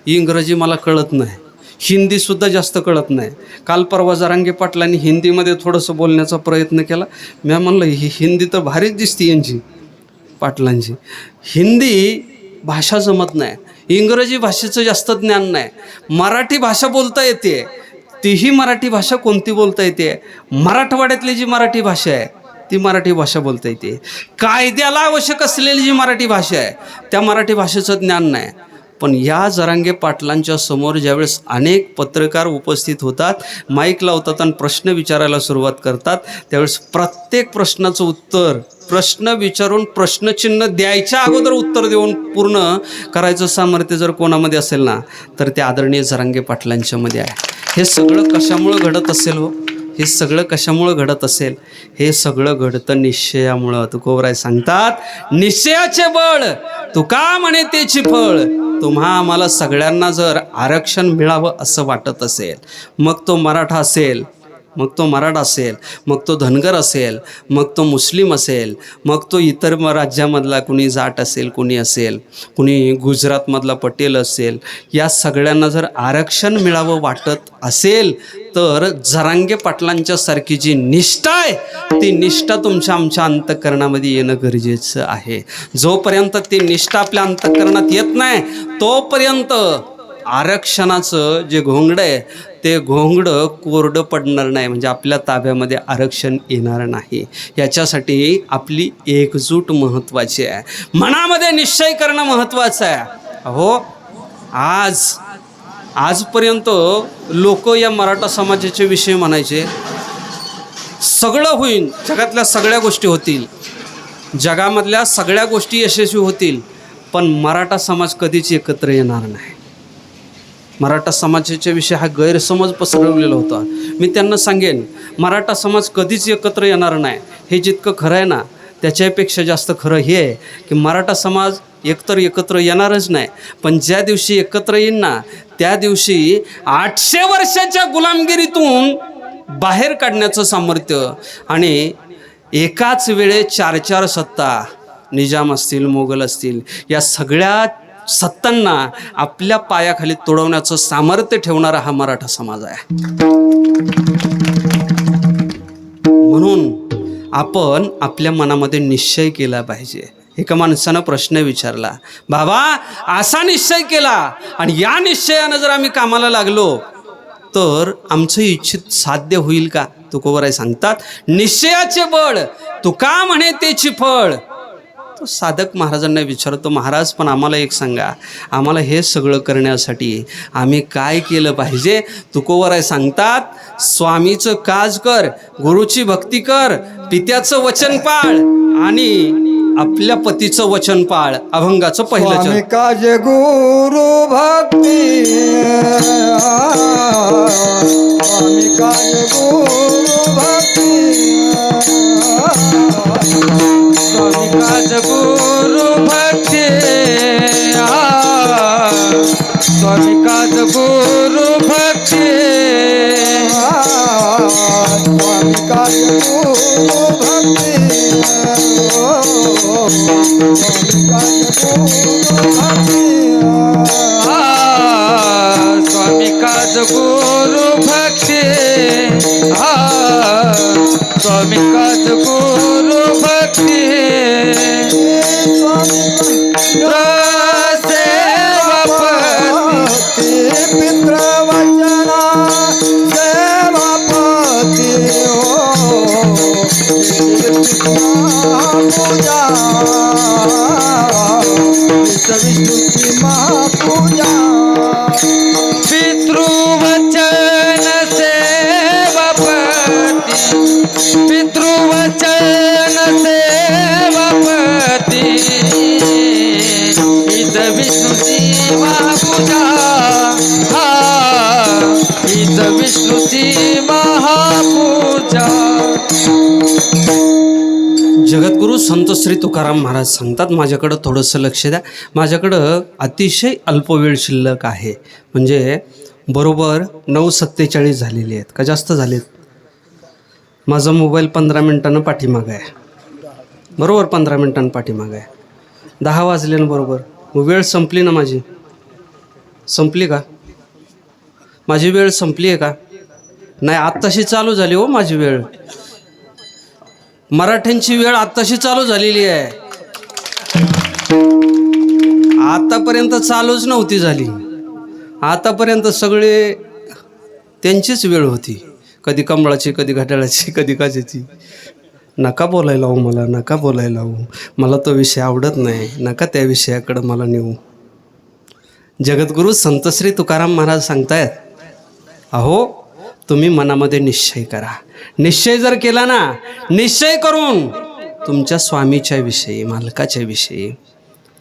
इंग्रजी मला कळत नाही, हिंदीसुद्धा जास्त कळत नाही. काल परवा जरांगे पाटलांनी हिंदीमध्ये थोडंसं बोलण्याचा प्रयत्न केला. मी म्हणलं ही हिंदी तर भारीच दिसते यांची, पाटलांची. हिंदी भाषा जमत नाही, इंग्रजी भाषेचं जास्त ज्ञान नाही, मराठी भाषा बोलता येते, तीही मराठी भाषा कोणती बोलता येते, मराठवाड्यातली जी मराठी भाषा आहे ती मराठी भाषा बोलता येते, कायद्याला आवश्यक असलेली जी मराठी भाषा आहे त्या मराठी भाषेचं ज्ञान नाही. पण या जरांगे पाटलांच्या समोर ज्यावेळेस अनेक पत्रकार उपस्थित होतात, माईक लावतात आणि प्रश्न विचारायला सुरुवात करतात, त्यावेळेस प्रत्येक प्रश्नाचं उत्तर, प्रश्न विचारून प्रश्नचिन्ह द्यायच्या अगोदर उत्तर देऊन पूर्ण करायचं सामर्थ्य जर कोणामध्ये असेल ना तर ते आदरणीय जरांगे पाटलांच्यामध्ये आहे. हे सगळं कशामुळं घडत असेल हो? हे सगळं कशामुळं घडत असेल? हे सगळं घडतं निश्चयामुळं. तुकोबराय सांगतात, निश्चयाचे बळ तुका म्हणे तेची फळ. तुम्हा आम्हाला सगळ्यांना जर आरक्षण मिळावं असं वाटत असेल, मग तो मराठा असेल, मग तो धनगर असेल, मग तो मुस्लिम असेल, मग तो इतर राज्यामधला कुणी जाट असेल, कुणी गुजरातमधला पटेल असेल, या सगळ्यांना जर आरक्षण मिळावं वाटत असेल तर जरांगे पाटलांच्या सारखी जी निष्ठा आहे ती निष्ठा तुमच्या आमच्या अंतःकरणामध्ये येणं गरजेचं आहे. जोपर्यंत ती निष्ठा आपल्या अंतःकरणात येत नाही तोपर्यंत आरक्षणाचं जे घोंगडं आहे ते घोंगडं कोरडं पडणार नाही, म्हणजे आपल्या ताब्यामध्ये आरक्षण येणार नाही. याच्यासाठी आपली एकजूट महत्त्वाची आहे, मनामध्ये निश्चय करणं महत्त्वाचं आहे. अहो आजपर्यंत लोक या मराठा समाजाच्या विषयी म्हणायचे सगळं होईल, जगातल्या सगळ्या गोष्टी होतील, जगामधल्या सगळ्या गोष्टी यशस्वी होतील, पण मराठा समाज कधीच एकत्र येणार नाही. मराठा समाजाच्या विषयी हा गैरसमज पसरवलेला होता. मी त्यांना सांगेन, मराठा समाज कधीच एकत्र येणार नाही हे जितकं खरं आहे ना त्याच्यापेक्षा जास्त खरं हे आहे की मराठा समाज एकतर एकत्र येणारच नाही, पण ज्या दिवशी एकत्र येईल ना त्या दिवशी 800 वर्षाच्या गुलामगिरीतून बाहेर काढण्याचं सामर्थ्य आणि एकाच वेळे 4 सत्ता, निजाम असतील, मोगल असतील, या सगळ्या सत्तांना आपल्या पायाखाली तोडवण्याचं सामर्थ्य ठेवणारा हा मराठा समाज आहे. म्हणून आपण आपल्या मनामध्ये निश्चय केला पाहिजे. एका माणसानं प्रश्न विचारला, बाबा असा निश्चय केला आणि या निश्चयानं जर आम्ही कामाला लागलो तर आमचं इच्छित साध्य होईल का? तुकोबराय सांगतात, निश्चयाचे बळ तुका म्हणे तेची फळ. साधक महाराजांना विचारतो, महाराज पण आम्हाला एक सांगा, आम्हाला हे सगळं करण्यासाठी आम्ही काय केलं पाहिजे? तुकोबराय सांगतात, स्वामीचं काज कर, गुरुची भक्ती कर, पित्याचं वचन पाळ आणि आपल्या पतीचं वचन पाळ. अभंगाचं पहिलं स्वामी चरण. काज गुरु भक्ती, स्वामी काज गुरु भक्ती, स्वामी काज गुरु भक्ती, स्वामी काज गुरु भक्ती, स्वामी काज गुरु भक्ती, स्वामी काज गुरु भक्ती, स्वामी काज गुरु भक्ती, स्वामी काज गुरु भक्ती, सेवापती पितृवचना सेवापती पूजा विष्णूची महापूजा, पितृवचन सेवापती, पितृवचन सेवापती, हीच विष्णूची महापूजा, हीच विष्णूची महापूजा. जगद्गुरू संत श्री तुकाराम महाराज सांगतात, माझ्याकडं थोडंसं लक्ष द्या. माझ्याकडं अतिशय अल्प वेळ शिल्लक आहे, म्हणजे बरोबर 9:47 झालेली आहेत का जास्त झालेत? माझा मोबाईल 15 मिनिटांनं पाठीमागं आहे, बरोबर 15 मिनिटांनं पाठीमागं आहे. 10 वाजले ना बरोबर, मग वेळ संपली ना माझी? संपली का माझी वेळ? संपली आहे का? नाही, आत्ताशी चालू झाली हो माझी वेळ. मराठ्यांची वेळ आत्ताशी चालू झालेली आहे, आतापर्यंत चालूच नव्हती झाली. आतापर्यंत सगळे त्यांचीच वेळ होती, कधी कमळाची, कधी घड्याळाची, कधी काचेची. नका बोलायला लावू मला, नका बोलायला लावू, मला तो विषय आवडत नाही, नका त्या विषयाकडं मला नेऊ. जगद्गुरू संत श्री तुकाराम महाराज सांगतायत, अहो तुम्ही मनामध्ये निश्चय करा. निश्चय जर केला ना, निश्चय करून तुमच्या स्वामीच्या विषयी, मालकाच्या विषयी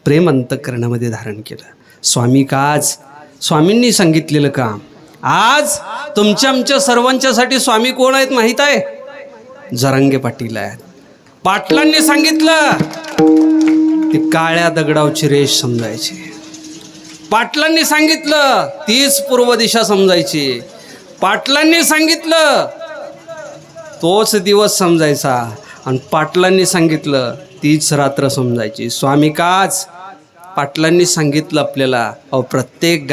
प्रेम अंतःकरणामध्ये धारण केलं. स्वामी काज, स्वामींनी सांगितलेलं काम. आज तुमच्या आमच्या सर्वांच्यासाठी स्वामी कोण आहेत माहीत आहे? जरांगे पाटील आहेत. पाटलांनी सांगितलं ती काळ्या दगडावची रेष समजायची, पाटलांनी सांगितलं तीच पूर्व दिशा समजायची, पाटलांनी सांगितलं तोच दिवस समजायचा, आणि पाटलांनी सांगितलं तीच रात्र समजायची. स्वामी काज पाटलांनी सांगितलं आपल्याला, अहो प्रत्येक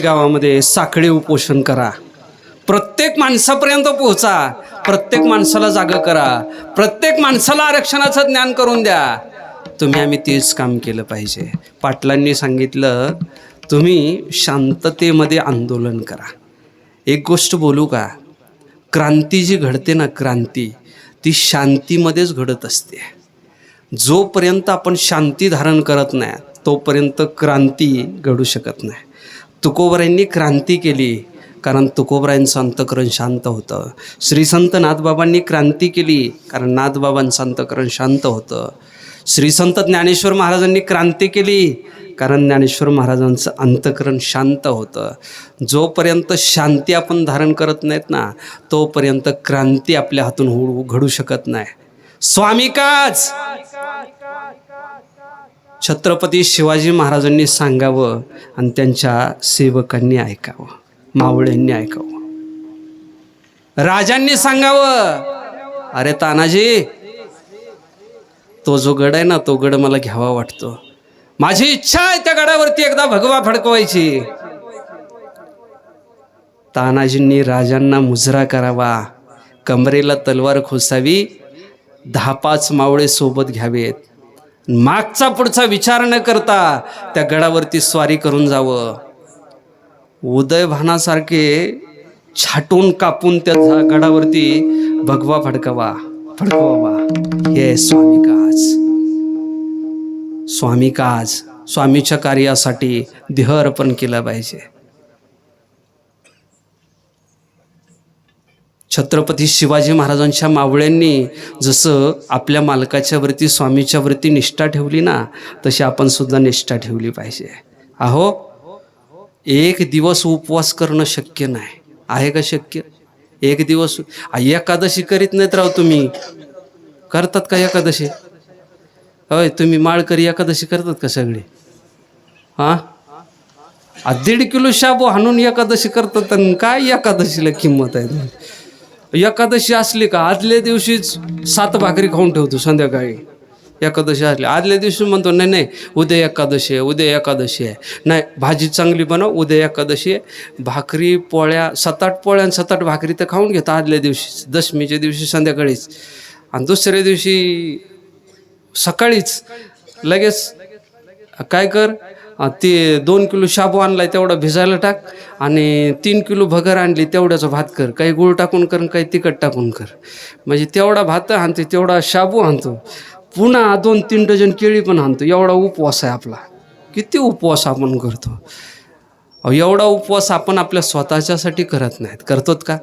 गावामध्ये साखळी उपोषण करा, प्रत्येक माणसापर्यंत पोहोचा, प्रत्येक माणसाला जागं करा, प्रत्येक माणसाला आरक्षणाचं ज्ञान करून द्या. तुम्ही आम्ही तेच काम केलं पाहिजे. पाटलांनी सांगितलं तुम्ही शांततेमध्ये आंदोलन करा. एक गोष्ट बोलू का, क्रांती जी घडते ना, क्रांती ती शांतीमध्येच घडत असते. जोपर्यंत आपण शांती धारण करत नाही तोपर्यंत क्रांती घडू शकत नाही. तुकोबरायांनी क्रांती केली कारण तुकोबरायांचं अंतःकरण शांत होतं. श्री संत नाथबाबांनी क्रांती केली कारण नाथबाबांचं अंतःकरण शांत होतं. श्री संत ज्ञानेश्वर महाराजांनी क्रांती केली कारण ज्ञानेश्वर महाराजांचं अंतःकरण शांत होतं. जोपर्यंत शांती आपण धारण करत नाहीत ना तोपर्यंत क्रांती आपल्या हातून घडू शकत नाही. स्वामी काज छत्रपती शिवाजी महाराजांनी सांगावं आणि त्यांच्या सेवकांनी ऐकावं, मावळ्यांनी ऐकावं, राजांनी सांगावं, अरे तानाजी तो जो गड आहे ना तो गड मला घ्यावा वाटतो, माझी इच्छा आहे त्या गडावरती एकदा भगवा फडकवायची. तानाजींनी राजांना मुजरा करावा, कमरेला तलवार खोसावी, 10-5 मावळे सोबत घ्यावेत, मागचा पुढचा विचार न करता त्या गडावरती स्वारी करून जावं. उदयभानासारखे छाटून कापून त्या गडावरती भगवा फडकावा. फडकवा बा. हे स्वामी काज, स्वामी काज. स्वामीच्या कार्यासाठी देह अर्पण केला पाहिजे. छत्रपती शिवाजी महाराजांच्या मावळ्यांनी जसं आपल्या मालकाच्या वरती, स्वामीच्या वरती निष्ठा ठेवली ना, तशी आपण सुद्धा निष्ठा ठेवली पाहिजे. अहो, एक दिवस उपवास करणं शक्य नाही आहे का? शक्य? एक दिवस एकादशी करीत नाहीत राव. तुम्ही करतात का एकादशी? होय, तुम्ही माळकरी एकादशी करतात का सगळे? हां, 1.5 किलो शाबू हाणून एकादशी करतात. आणि काय एकादशीला किंमत आहे? एकादशी असली का आदल्या दिवशीच 7 भाकरी खाऊन ठेवतो संध्याकाळी. एकादशी असली आदल्या दिवशी म्हणतो नाही नाही उद्या एकादशी आहे, उद्या एकादशी आहे. नाही, भाजी चांगली बनव, उद्या एकादशी आहे. भाकरी पोळ्या 7-8 पोळ्या आणि 7-8 भाकरी तर खाऊन घेतो आदल्या दिवशी, दशमीच्या दिवशी संध्याकाळीच. आणि दुसऱ्या दिवशी सकाळीच लगेच काय कर, ते 2 किलो शाबू आणलाय तेवढा भिजायला टाक, आणि 3 किलो भगर आणली तेवढ्याचा भात कर. काही गुळ टाकून कर, काही तिखट टाकून कर. म्हणजे तेवढा भात आणतो, तेवढा शाबू आणतो, पुन्हा 2-3 डझन केळी पण आणतो. एवढा उपवास आहे आपला. किती उपवास आपण करतो. एवढा उपवास आपण आपल्या स्वतःच्यासाठी करत नाहीत. करतोत का?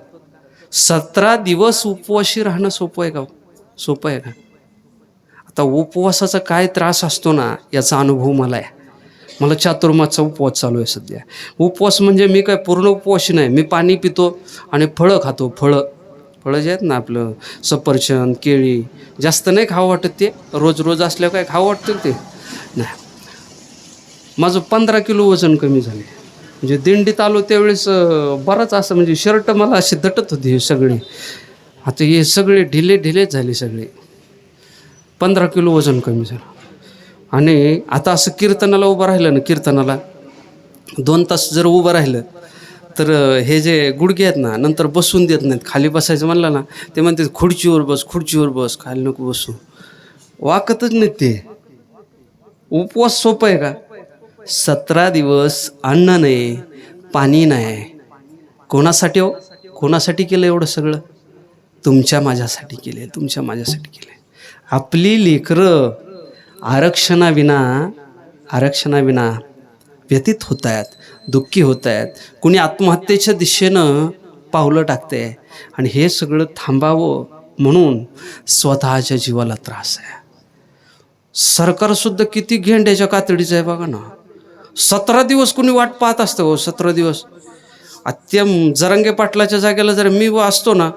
17 दिवस उपवासी राहणं सोपं आहे का? सोपं आहे का? आता उपवासाचा काय त्रास असतो ना, याचा अनुभव मला आहे. मला चातुर्मासचा उपवास चालू आहे सध्या. उपवास म्हणजे मी काय पूर्ण उपवासी नाही. मी पाणी पितो आणि फळं खातो. फळं जे आहेत ना, आपलं सफरचंद, केळी, जास्त नाही खावं वाटत. ते रोज रोज असल्यावर काय खावं वाटतं ते नाही. माझं 15 किलो वजन कमी झाले. म्हणजे दिंडीत आलो त्यावेळेस बरंच असं, म्हणजे शर्ट मला असे दटत होते हे सगळे. आता हे सगळे ढिलेच झाले सगळे. 15 किलो वजन कमी झालं. आणि आता असं कीर्तनाला उभं राहिलं ना, कीर्तनाला 2 तास जर उभं राहिलं तर हे जे गुडघे आहेत ना, नंतर बसून देत नाहीत. खाली बसायचं म्हणलं ना, ते म्हणतात खुर्चीवर बस, खुर्चीवर बस, खाली नको बसू. वाकतच नाहीत ते. उपवास सोपं आहे का? 17 दिवस अन्न नाही, पाणी नाही. कोणासाठी हो? कोणासाठी केलं एवढं सगळं? तुमच्या माझ्यासाठी केले, तुमच्या माझ्यासाठी केले. आपली लेकरं आरक्षणाविना व्यतीत होत आहेत, दुःखी होत आहेत. कुणी आत्महत्येच्या दिशेनं पावलं टाकते. आणि हे सगळं थांबावं म्हणून स्वतःच्या जीवाला त्रास आहे. सरकारसुद्धा किती घेंड्याच्या कातडीचं आहे बघा ना. 17 दिवस कुणी वाट पाहत असतं हो. 17 दिवस. त्या जरांगे पाटलाच्या जागेला जर मी असतो ना,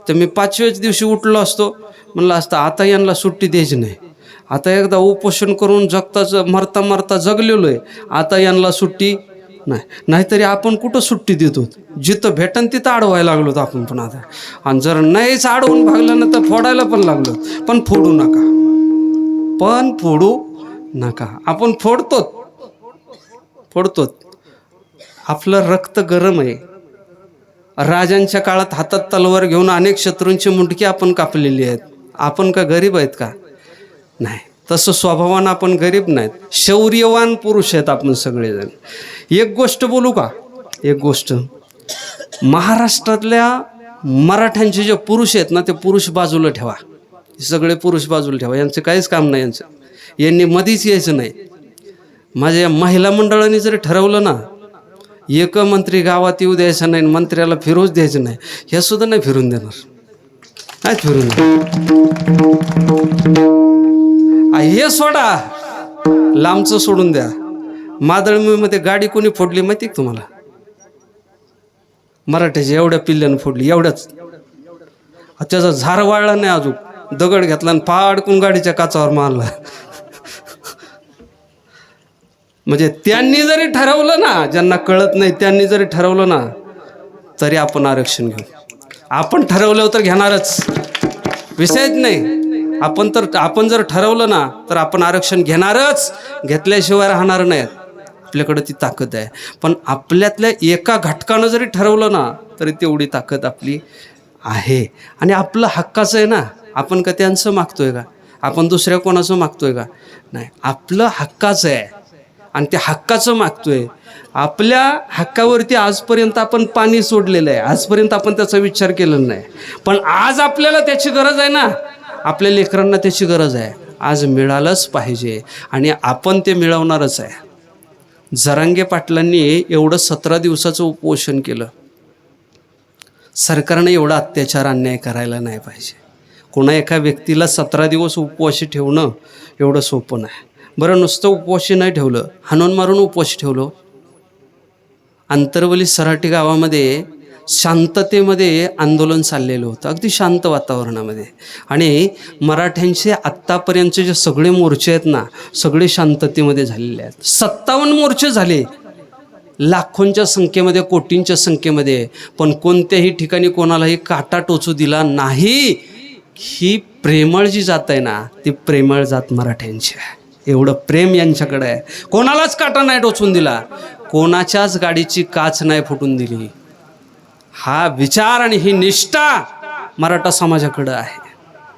तर मी 5व्याच दिवशी उठलो असतो. म्हणलं असतं आता यांना सुट्टी द्यायची नाही. आता एकदा उपोषण करून मरता मरता जगलेलो आहे, आता यांना सुट्टी नाही. नाहीतरी आपण कुठं सुट्टी देतो? जिथं भेटन तिथं अडवायला लागलो तर आपण पण आता. आणि जर नाहीच अडवून भागलं ना तर फोडायला पण लागलो. पण फोडू नका. आपण फोडतो. आपलं रक्त गरम आहे. राजांच्या काळात हातात तलवार घेऊन अनेक शत्रूंची मुंडकी आपण कापलेली आहेत. आपण का गरीब आहेत का? नाही. तसं स्वभावानं आपण गरीब नाहीत, शौर्यवान पुरुष आहेत आपण सगळेजण. एक गोष्ट बोलू का? एक गोष्ट, महाराष्ट्रातल्या मराठ्यांचे जे पुरुष आहेत ना, ते पुरुष बाजूला ठेवा. सगळे पुरुष बाजूला ठेवा. यांचं काहीच काम नाही. यांनी मधीच यायचं नाही. माझ्या या महिला मंडळाने जरी ठरवलं ना, एक मंत्री गावात येऊ द्यायचा नाही, मंत्र्याला फिरूच द्यायचं नाही, हे सुद्धा नाही फिरून देणार. नाही फिरून हे सोडा, लांबचं सोडून द्या. मादळमीमध्ये गाडी कोणी फोडली माहिती का तुम्हाला? मराठ्याच्या एवढ्या पिल्ल्यानं फोडली, एवढ्याच. त्याचा झार वाळला नाही अजून, दगड घेतला आणि फाडकून गाडीच्या काचावर मारला. म्हणजे त्यांनी जरी ठरवलं ना, ज्यांना कळत नाही त्यांनी जरी ठरवलं ना, तरी आपण आरक्षण घेऊ. आपण ठरवलं तर घेणारच, विषयच नाही. आपण जर ठरवलं ना तर आपण आरक्षण घेणारच, घेतल्याशिवाय राहणार नाहीत. आपल्याकडे ती ताकद आहे. पण आपल्यातल्या एका घटकानं जरी ठरवलं ना तरी तेवढी ताकद आपली आहे. आणि आपलं हक्काचं आहे ना. आपण का त्यांचं मागतोय का? आपण दुसऱ्या कोणाचं मागतोय का? नाही. आपलं हक्काचं आहे आणि त्या हक्काचं मागतोय. आपल्या हक्कावरती आजपर्यंत आपण पाणी सोडलेलं आहे. आजपर्यंत आपण त्याचा विचार केलेला नाही. पण आज आपल्याला त्याची गरज आहे ना. आपल्या लेकरांना त्याची गरज आहे, आज मिळालंच पाहिजे आणि आपण ते मिळवणारच आहे. जरांगे पाटलांनी एवढं 17 दिवसाचं उपोषण केलं. सरकारने एवढा अत्याचार अन्याय करायला नाही पाहिजे. कोणा एका व्यक्तीला 17 दिवस उपवाशी ठेवणं एवढं सोपं नाही. बरं, नुसतं उपवाशी नाही ठेवलं, हाणून मारून उपवाशी ठेवलं. अंतरवली सराटी गावामध्ये शांततेमध्ये आंदोलन चाललेलं होतं, अगदी शांत वातावरणामध्ये. आणि मराठ्यांचे आत्तापर्यंतचे जे सगळे मोर्चे आहेत ना, सगळे शांततेमध्ये झालेले आहेत. 57 मोर्चे झाले, लाखोंच्या संख्येमध्ये, कोटींच्या संख्येमध्ये, पण कोणत्याही ठिकाणी कोणालाही काटा टोचू दिला नाही. ही प्रेमळ जी जात आहे ना, ती प्रेमळ जात मराठ्यांची आहे. एवढं प्रेम यांच्याकडे आहे. कोणालाच काटा नाही टोचून दिला, कोणाच्याच गाडीची काच नाही फुटून दिली. हा विचार आणि ही निष्ठा मराठा समाजाकडं आहे.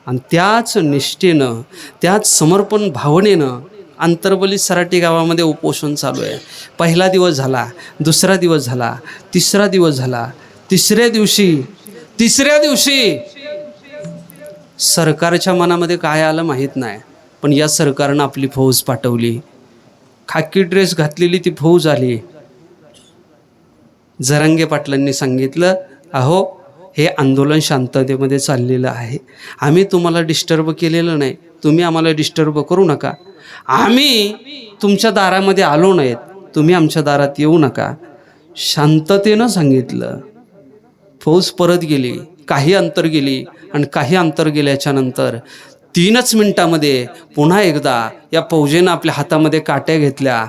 आणि त्याच निष्ठेनं, त्याच समर्पण भावनेनं अंतरवली सराटी गावामध्ये उपोषण चालू आहे. पहिला दिवस झाला, दुसरा दिवस झाला, तिसरा दिवस झाला. तिसऱ्या दिवशी सरकारच्या मनामध्ये काय आलं माहीत नाही, पण या सरकारनं आपली फौज पाठवली. खाकी ड्रेस घातलेली ती फौज आली. जरांगे पाटलांनी सांगितलं, अहो हे आंदोलन शांततेमध्ये चाललेलं आहे, आम्ही तुम्हाला डिस्टर्ब केलेलं नाही, तुम्ही आम्हाला डिस्टर्ब करू नका. आम्ही तुमच्या दारामध्ये आलो नाहीत, तुम्ही आमच्या दारात येऊ नका. शांततेनं सांगितलं. फौज परत गेली, काही अंतर गेली आणि काही अंतर गेल्याच्या नंतर 3च मिनिटामध्ये पुन्हा एकदा या फौजेनं आपल्या हातामध्ये काट्या घेतल्या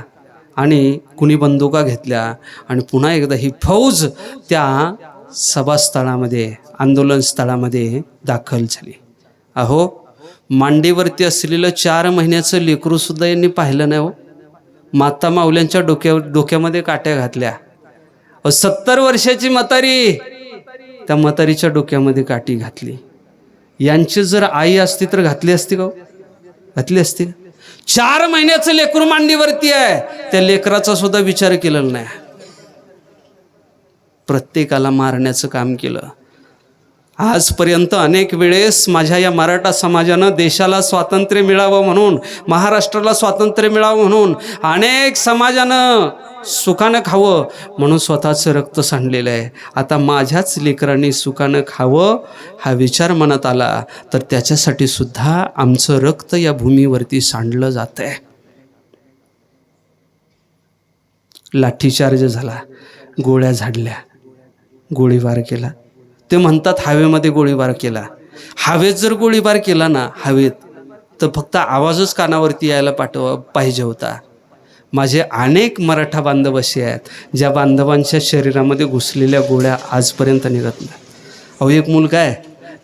आणि कुणी बंदुका घेतल्या आणि पुन्हा एकदा ही फौज त्या सभास्थळामध्ये, आंदोलन स्थळामध्ये दाखल झाली. अहो मांडीवरती असलेलं 4 महिन्याचं लेकरूसुद्धा यांनी पाहिलं नाही हो. माता माऊल्यांच्या डोक्यामध्ये काट्या घातल्या. 70 वर्षाची म्हातारी, त्या म्हातारीच्या डोक्यामध्ये काठी घातली. यांची जर आई असती तर घातली असती का? घातली असती. 4 महिन्याचं लेकरू मांडीवरती आहे, त्या लेकराचा सुद्धा विचार केलेला नाही. प्रत्येकाला मारण्याचं काम केलं. आजपर्यंत अनेक वेळेस माझ्या या मराठा समाजानं देशाला स्वातंत्र्य मिळावं म्हणून, महाराष्ट्राला स्वातंत्र्य मिळावं म्हणून, अनेक समाजानं सुखानं खावं म्हणून स्वतःचं रक्त सांडलेलं आहे. आता माझ्याच लेकरांनी सुखानं खावं हा विचार मनात आला तर त्याच्यासाठी सुद्धा आमचं रक्त या भूमीवरती सांडलं जात आहे. लाठीचार्ज झाला, गोळ्या झाडल्या, गोळीबार केला. ते म्हणतात हवेमध्ये गोळीबार केला. हवेत जर गोळीबार केला ना, हवेत, तर फक्त आवाजच कानावरती यायला पाहिजे होता. माझे अनेक मराठा बांधव असे आहेत ज्या बांधवांच्या शरीरामध्ये घुसलेल्या गोळ्या आजपर्यंत निघत नाही. अहो एक मुलगा आहे,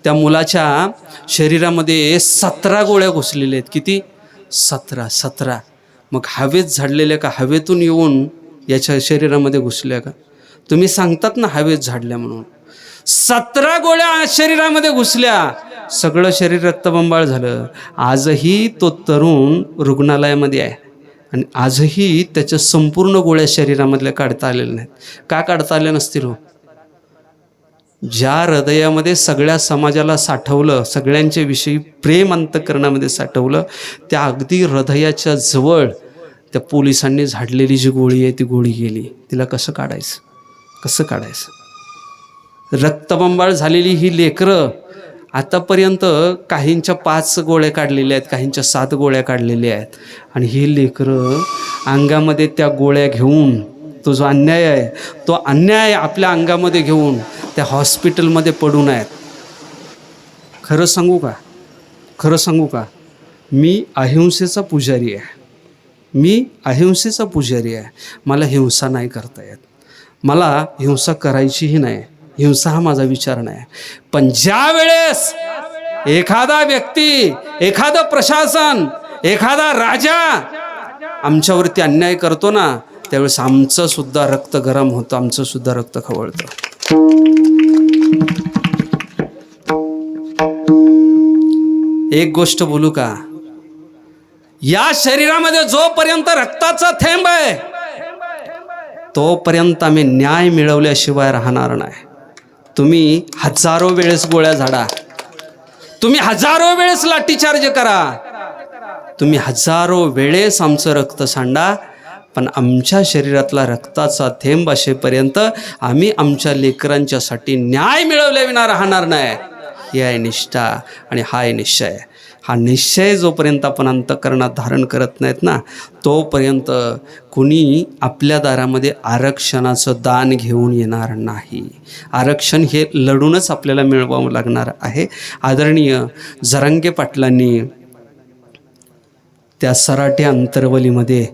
त्या मुलाच्या शरीरामध्ये 17 गोळ्या घुसलेल्या आहेत. किती? 17. मग हवेत झाडलेल्या का हवेतून येऊन याच्या शरीरामध्ये घुसल्या का? तुम्ही सांगतात ना हवेत झाडल्या म्हणून. 17 गोळ्या शरीरामध्ये घुसल्या, सगळं शरीर रक्तबंबाळ झालं. आजही तो तरुण रुग्णालयामध्ये आहे आणि आजही त्याच्या संपूर्ण गोळ्या शरीरामधल्या काढता आलेल्या नाहीत. का काढता आल्या नसतील हो? ज्या हृदयामध्ये सगळ्या समाजाला साठवलं, सगळ्यांच्या विषयी प्रेम अंतःकरणामध्ये साठवलं, त्या अगदी हृदयाच्या जवळ त्या पोलिसांनी झाडलेली जी गोळी आहे ती गोळी गेली. तिला कसं काढायचं? कसं काढायचं? रक्तबंबाळ झालेली ही लेकरं आतापर्यंत काहींच्या 5 गोळ्या काढलेल्या आहेत, काहींच्या 7 गोळ्या काढलेल्या आहेत. आणि ही लेकरं अंगामध्ये त्या गोळ्या घेऊन, तो जो अन्याय आहे तो अन्याय आपल्या अंगामध्ये घेऊन त्या हॉस्पिटलमध्ये पडून आहेत. खरं सांगू का, मी अहिंसेचा पुजारी आहे. मला हिंसा नाही करता येत, मला हिंसा करायचीही नाही, हिंसा हा माझा विचार नाही. पण ज्या वेळेस एखादा व्यक्ती, एखादं प्रशासन, एखादा राजा आमच्यावरती अन्याय करतो ना, त्यावेळेस आमचं सुद्धा रक्त गरम होतं, आमचं सुद्धा रक्त खवळतं. एक गोष्ट बोलू का, या शरीरामध्ये जोपर्यंत रक्ताचा थेंब आहे तोपर्यंत आम्ही न्याय मिळवल्याशिवाय राहणार नाही. तुम्ही हजारो वेळेस गोळ्या झाडा, तुम्ही हजारो वेळेस लाठीचार्ज करा, तुम्ही हजारो वेळेस आमचं रक्त सांडा, पण आमच्या शरीरातला रक्ताचा थेंब असेपर्यंत आम्ही आमच्या लेकरांच्यासाठी न्याय मिळवल्याविना राहणार नाही. ही आहे निष्ठा आणि हा आहे निश्चय. हा निश्चय जोपर्यंत आपण अंतःकरणात धारण करत नाहीत ना, तोपर्यंत कुणी आपल्या दारामध्ये आरक्षणाचं दान घेऊन येणार नाही. आरक्षण हे लढूनच आपल्याला मिळवावं लागणार आहे. आदरणीय जरांगे पाटलांनी त्या सराटे अंतरवलीमध्ये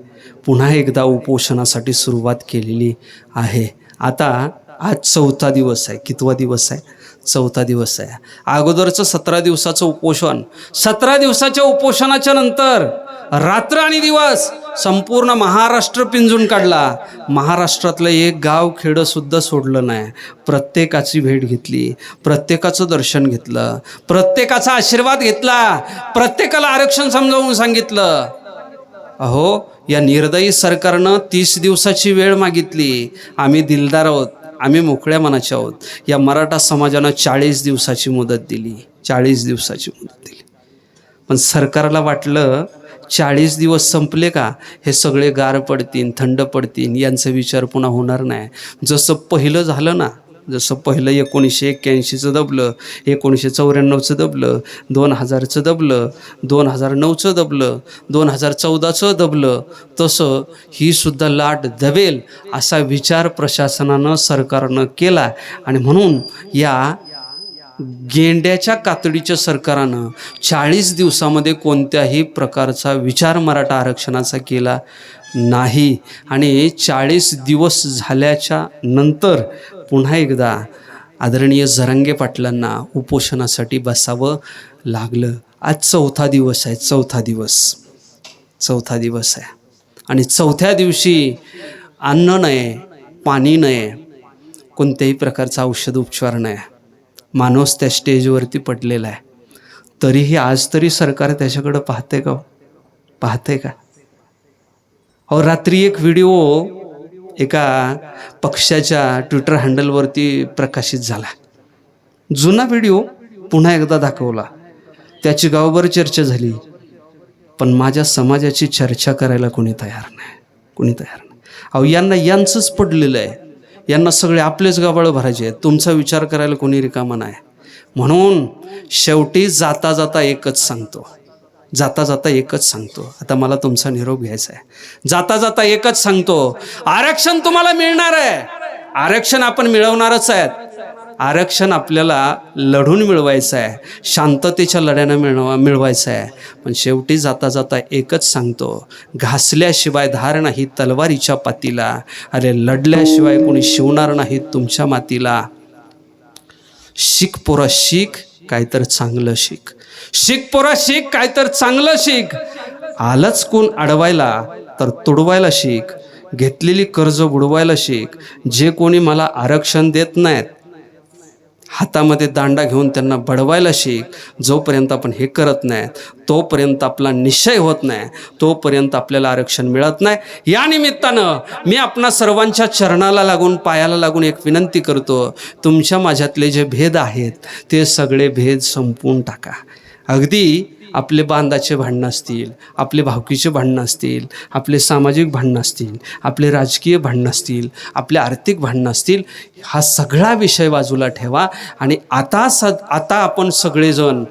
पुन्हा एकदा उपोषणासाठी सुरुवात केलेली आहे. आता आज 4था दिवस आहे. कितवा दिवस आहे? 4था दिवस आहे. अगोदरचं 17 दिवसाचं उपोषण, 17 दिवसाच्या उपोषणाच्या नंतर रात्र आणि दिवस संपूर्ण महाराष्ट्र पिंजून काढला. महाराष्ट्रातलं एक गाव खेडं सुद्धा सोडलं नाही. प्रत्येकाची भेट घेतली, प्रत्येकाचं दर्शन घेतलं, प्रत्येकाचा आशीर्वाद घेतला, प्रत्येकाला आरक्षण समजावून सांगितलं. अहो, या निर्दयी सरकारनं 30 दिवसाची वेळ मागितली. आम्ही दिलदार आहोत, आम्ही मोकळ्या मनाचे आहोत. या मराठा समाजानं 40 दिवसाची मुदत दिली, 40 दिवसाची मुदत दिली. पण सरकारला वाटलं 40 दिवस संपले का हे सगळे गार पडतील, थंड पडतील, यांचा विचार पुन्हा होणार नाही. जसं पहिलं झालं ना, जसं पहिलं 1981चं दबलं, 1994चं दबलं, 2000चं दबलं, 2009चं दबलं, 2014चं दबलं, तसं ही सुद्धा लाट दबेल असा विचार प्रशासनानं, सरकारनं केला. आणि म्हणून या गेंड्याच्या कातडीच्या सरकारनं 40 दिवसामध्ये कोणत्याही प्रकारचा विचार मराठा आरक्षणाचा केला नाही. आणि 40 दिवस झाल्याच्या नंतर पुन्हा एकदा आदरणीय जरांगे पाटलांना उपोषणासाठी बसावं लागलं. आज 4था दिवस आहे. 4था दिवस आहे. आणि 4थ्या दिवशी अन्न नाही, पाणी नाही, कोणत्याही प्रकारचा औषध उपचार नाही. माणूस त्या स्टेजवरती पडलेला आहे. तरीही आज तरी सरकार त्याच्याकडं पाहते का? पाहते का? अहो, रात्री एक व्हिडिओ एका पक्षाच्या ट्विटर हँडलवरती प्रकाशित झाला. जुना व्हिडिओ पुन्हा एकदा दाखवला. त्याची गावभर चर्चा झाली, पण माझ्या समाजाची चर्चा करायला कोणी तयार नाही, कोणी तयार नाही. अहो, यांचंच पडलेलं आहे. यांना सगळे आपलेच गाबाळं भरायचे आहेत. तुमचा विचार करायला कोणी रिकामा नाही. म्हणून शेवटी जाता जाता एकच सांगतो, आता मला तुमचा निरोप घ्यायचा आहे. जाता जाता एकच सांगतो, आरक्षण तुम्हाला मिळणार आहे. आरक्षण आपण मिळवणारच आहेत. आरक्षण आपल्याला लढून मिळवायचं आहे, शांततेच्या लढ्यानं मिळवायचं आहे. पण शेवटी जाता जाता एकच सांगतो, घासल्याशिवाय धार नाही तलवारीच्या पातीला. अरे, लढल्याशिवाय कोणी शिवणार नाही तुमच्या मातीला. शिक पोरा शिक, काय तर चांगलं शिक. शिक पोरा शिक, काय तर चांगलं शिक. आलंच कोण अडवायला तर तुडवायला शिक. घेतलेली कर्ज बुडवायला शिक. जे कोणी मला आरक्षण देत नाहीत, हातामध्ये दांडा घेऊन त्यांना बडवायला शिक. जोपर्यंत आपण हे करत नाही, तोपर्यंत आपला निश्चय होत नाही, तोपर्यंत आपल्याला आरक्षण मिळत नाही. या निमित्तानं मी आपणा सर्वांच्या चरणाला लागून, पायाला लागून एक विनंती करतो, तुमच्या माझ्यातले जे भेद आहेत ते सगळे भेद संपवून टाका. अगदी आपले बांधाचे भांडणं असतील, आपले भावकीचे भांडणं असतील, आपले सामाजिक भांडणं असतील, आपले राजकीय भांडणं असतील, आपले आर्थिक भांडणं असतील, हा सगळा विषय बाजूला ठेवा. आणि आता आपण सगळेजण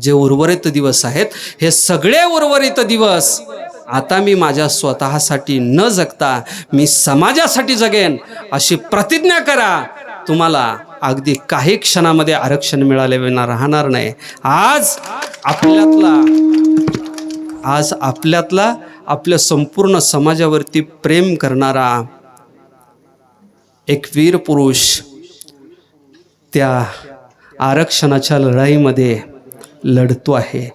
जे उर्वरित दिवस आहेत, हे सगळे उर्वरित दिवस आता मी माझ्या स्वतःसाठी न जगता मी समाजासाठी जगेन अशी प्रतिज्ञा करा. तुम्हाला अगदी काही क्षणामध्ये आरक्षण मिळाल्याविना राहणार नाही. आज आपल्यातला आपल्या संपूर्ण समाजावरती प्रेम करणारा एक वीर पुरुष त्या आरक्षणाच्या लढाईमध्ये लढतो आहे.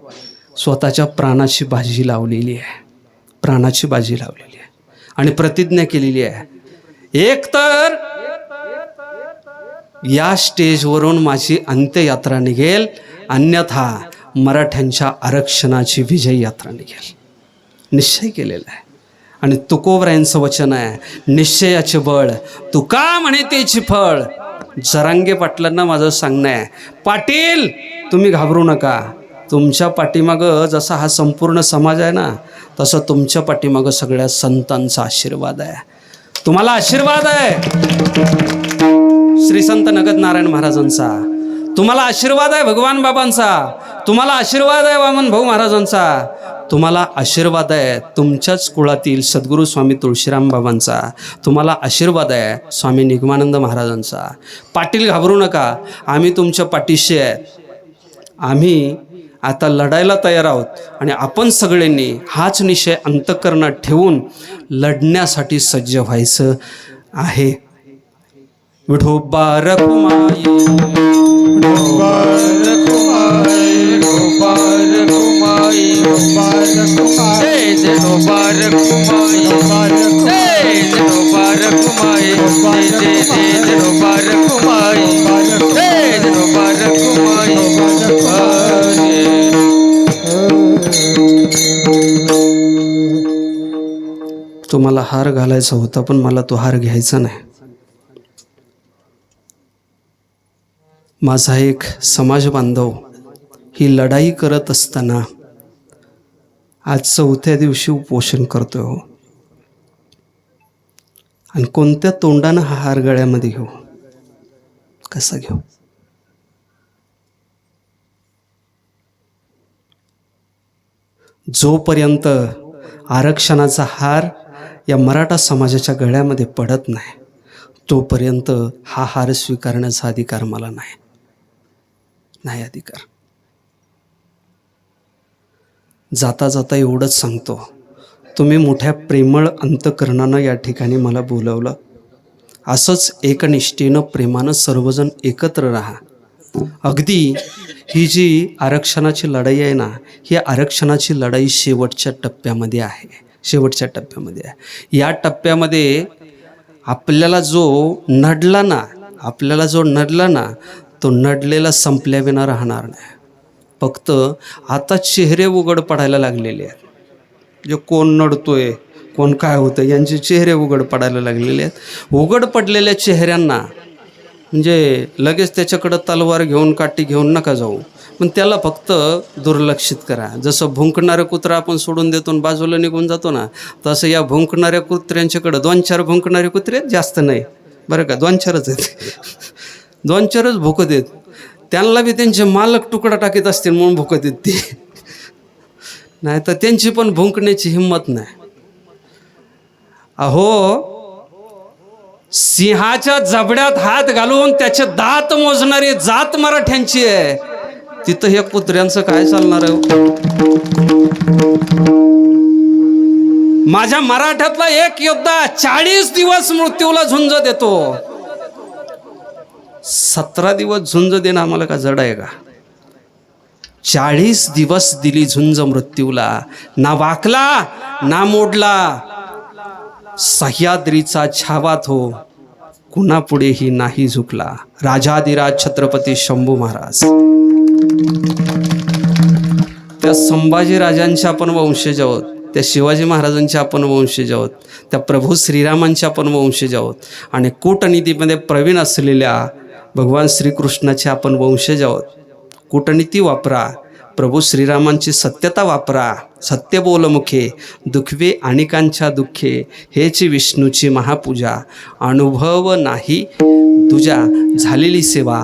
स्वतःच्या प्राणाची बाजी लावलेली आहे, आणि प्रतिज्ञा केलेली आहे, एक तर या स्टेजवरून माझी अंत्ययात्रा निघेल, अन्यथा मराठ्यांच्या आरक्षणाची विजय यात्रा निघेल. निश्चय केलेला आहे. आणि तुकोबरायांचं वचन आहे, निश्चयाचे बळ तुका म्हणे तेची फळ. जरांगे पाटलांना माझं सांगणं आहे, पाटील तुम्ही घाबरू नका. तुमच्या पाठीमागं जसा हा संपूर्ण समाज आहे ना, तसं तुमच्या पाठीमागं सगळ्या संतांचा आशीर्वाद आहे. तुम्हाला आशीर्वाद आहे श्री संत नगद नारायण महाराजांचा, तुम्हाला आशीर्वाद आहे भगवान बाबांचा, तुम्हाला आशीर्वाद आहे वामन भाऊ महाराजांचा, तुम्हाला आशीर्वाद आहे तुमच्याच कुळातील सद्गुरू स्वामी तुळशीराम बाबांचा, तुम्हाला आशीर्वाद आहे स्वामी निगमानंद महाराजांचा. पाटील घाबरू नका, आम्ही तुमच्या पाठीशी आहे. आम्ही आता लढायला तयार आहोत आणि आपण सगळ्यांनी हाच निश्चय अंतःकरणात ठेवून लढण्यासाठी सज्ज व्हायचं आहे. विठोबा रखुमाई, विठोबा रखुमाई, विठोबा रखुमाई, जय विठोबा रखुमाई, जय विठोबा रखुमाई, जय विठोबा रखुमाई, जय विठोबा रखुमाई. तुम्हाला हार घालायचा होता पण मला तो हार घ्यायचा नाही. माझा एक समाज बांधव ही लढाई करत असताना आज 4थ्या दिवशी उपोषण करतोय हो. आणि कोणत्या तोंडानं हा हार गळ्यामध्ये घेऊ, कसा घेऊ? जोपर्यंत आरक्षणाचा हार या मराठा समाजाच्या गळ्यामध्ये पडत नाही तोपर्यंत हा हार स्वीकारण्याचा अधिकार मला नाही अधिकार. जाता जाता एवढंच सांगतो, तुम्ही मोठ्या प्रेमळ अंतःकरणानं या ठिकाणी मला बोलवलं. असंच एकनिष्ठेनं प्रेमानं सर्वजण एकत्र राहा. अगदी ही जी आरक्षणाची लढाई आहे ना, ही आरक्षणाची लढाई शेवटच्या टप्प्यामध्ये आहे. या टप्प्यामध्ये आपल्याला जो नडला ना तो नडलेला संपल्याविना राहणार नाही. फक्त आता चेहरे उघड पडायला लागलेले आहेत. जे कोण नडतोय, कोण काय होतं, यांचे चेहरे उघड पडायला लागलेले आहेत. उघड पडलेल्या चेहऱ्यांना म्हणजे लगेच त्याच्याकडं तलवार घेऊन काठी घेऊन नका जाऊ, पण त्याला फक्त दुर्लक्षित करा. जसं भुंकणारं कुत्रा आपण सोडून देतो आणि बाजूला निघून जातो ना, तसं या भुंकणाऱ्या कुत्र्यांच्याकडं 2-4 भुंकणारे कुत्रे आहेत, जास्त नाही बरं का, 2-4च आहेत. 2-4च भुकत आहेत. त्यांना बी त्यांचे मालक तुकडा टाकीत असतील म्हणून भुकत आहेत ते, नाही तर त्यांची पण भुंकण्याची हिंमत नाही. अहो, सिंहाच्या जबड्यात हात घालून त्याचे दात मोजणारी जात मराठ्यांची आहे, तिथं हे कुत्र्यांचं काय चालणार आहे? माझ्या मराठ्यातला एक योद्धा 40 दिवस मृत्यूला झुंज देतो. 17 दिवस झुंज देणं आम्हाला का जड आहे का? 40 दिवस दिली झुंज मृत्यूला, ना वाकला ना मोडला. सह्याद्रीचा छावा तो कुणापुढेही नाही झुकला. राजाधिराज छत्रपती शंभू महाराज. त्या संभाजी राजांच्या आपण वंशज आहोत, त्या शिवाजी महाराजांच्या आपण वंशज आहोत, त्या प्रभू श्रीरामांच्या आपण वंशज आहोत, आणि कूटनीतीमध्ये प्रवीण असलेल्या भगवान श्रीकृष्णाचे आपण वंशज आहोत. कूटनीती वापरा, प्रभू श्रीरामांची सत्यता वापरा. सत्य बोल मुखे, दुखवे अनेकांच्या दुःखे, हेची विष्णूची महापूजा. अनुभव नाही तुझ्या झालेली सेवा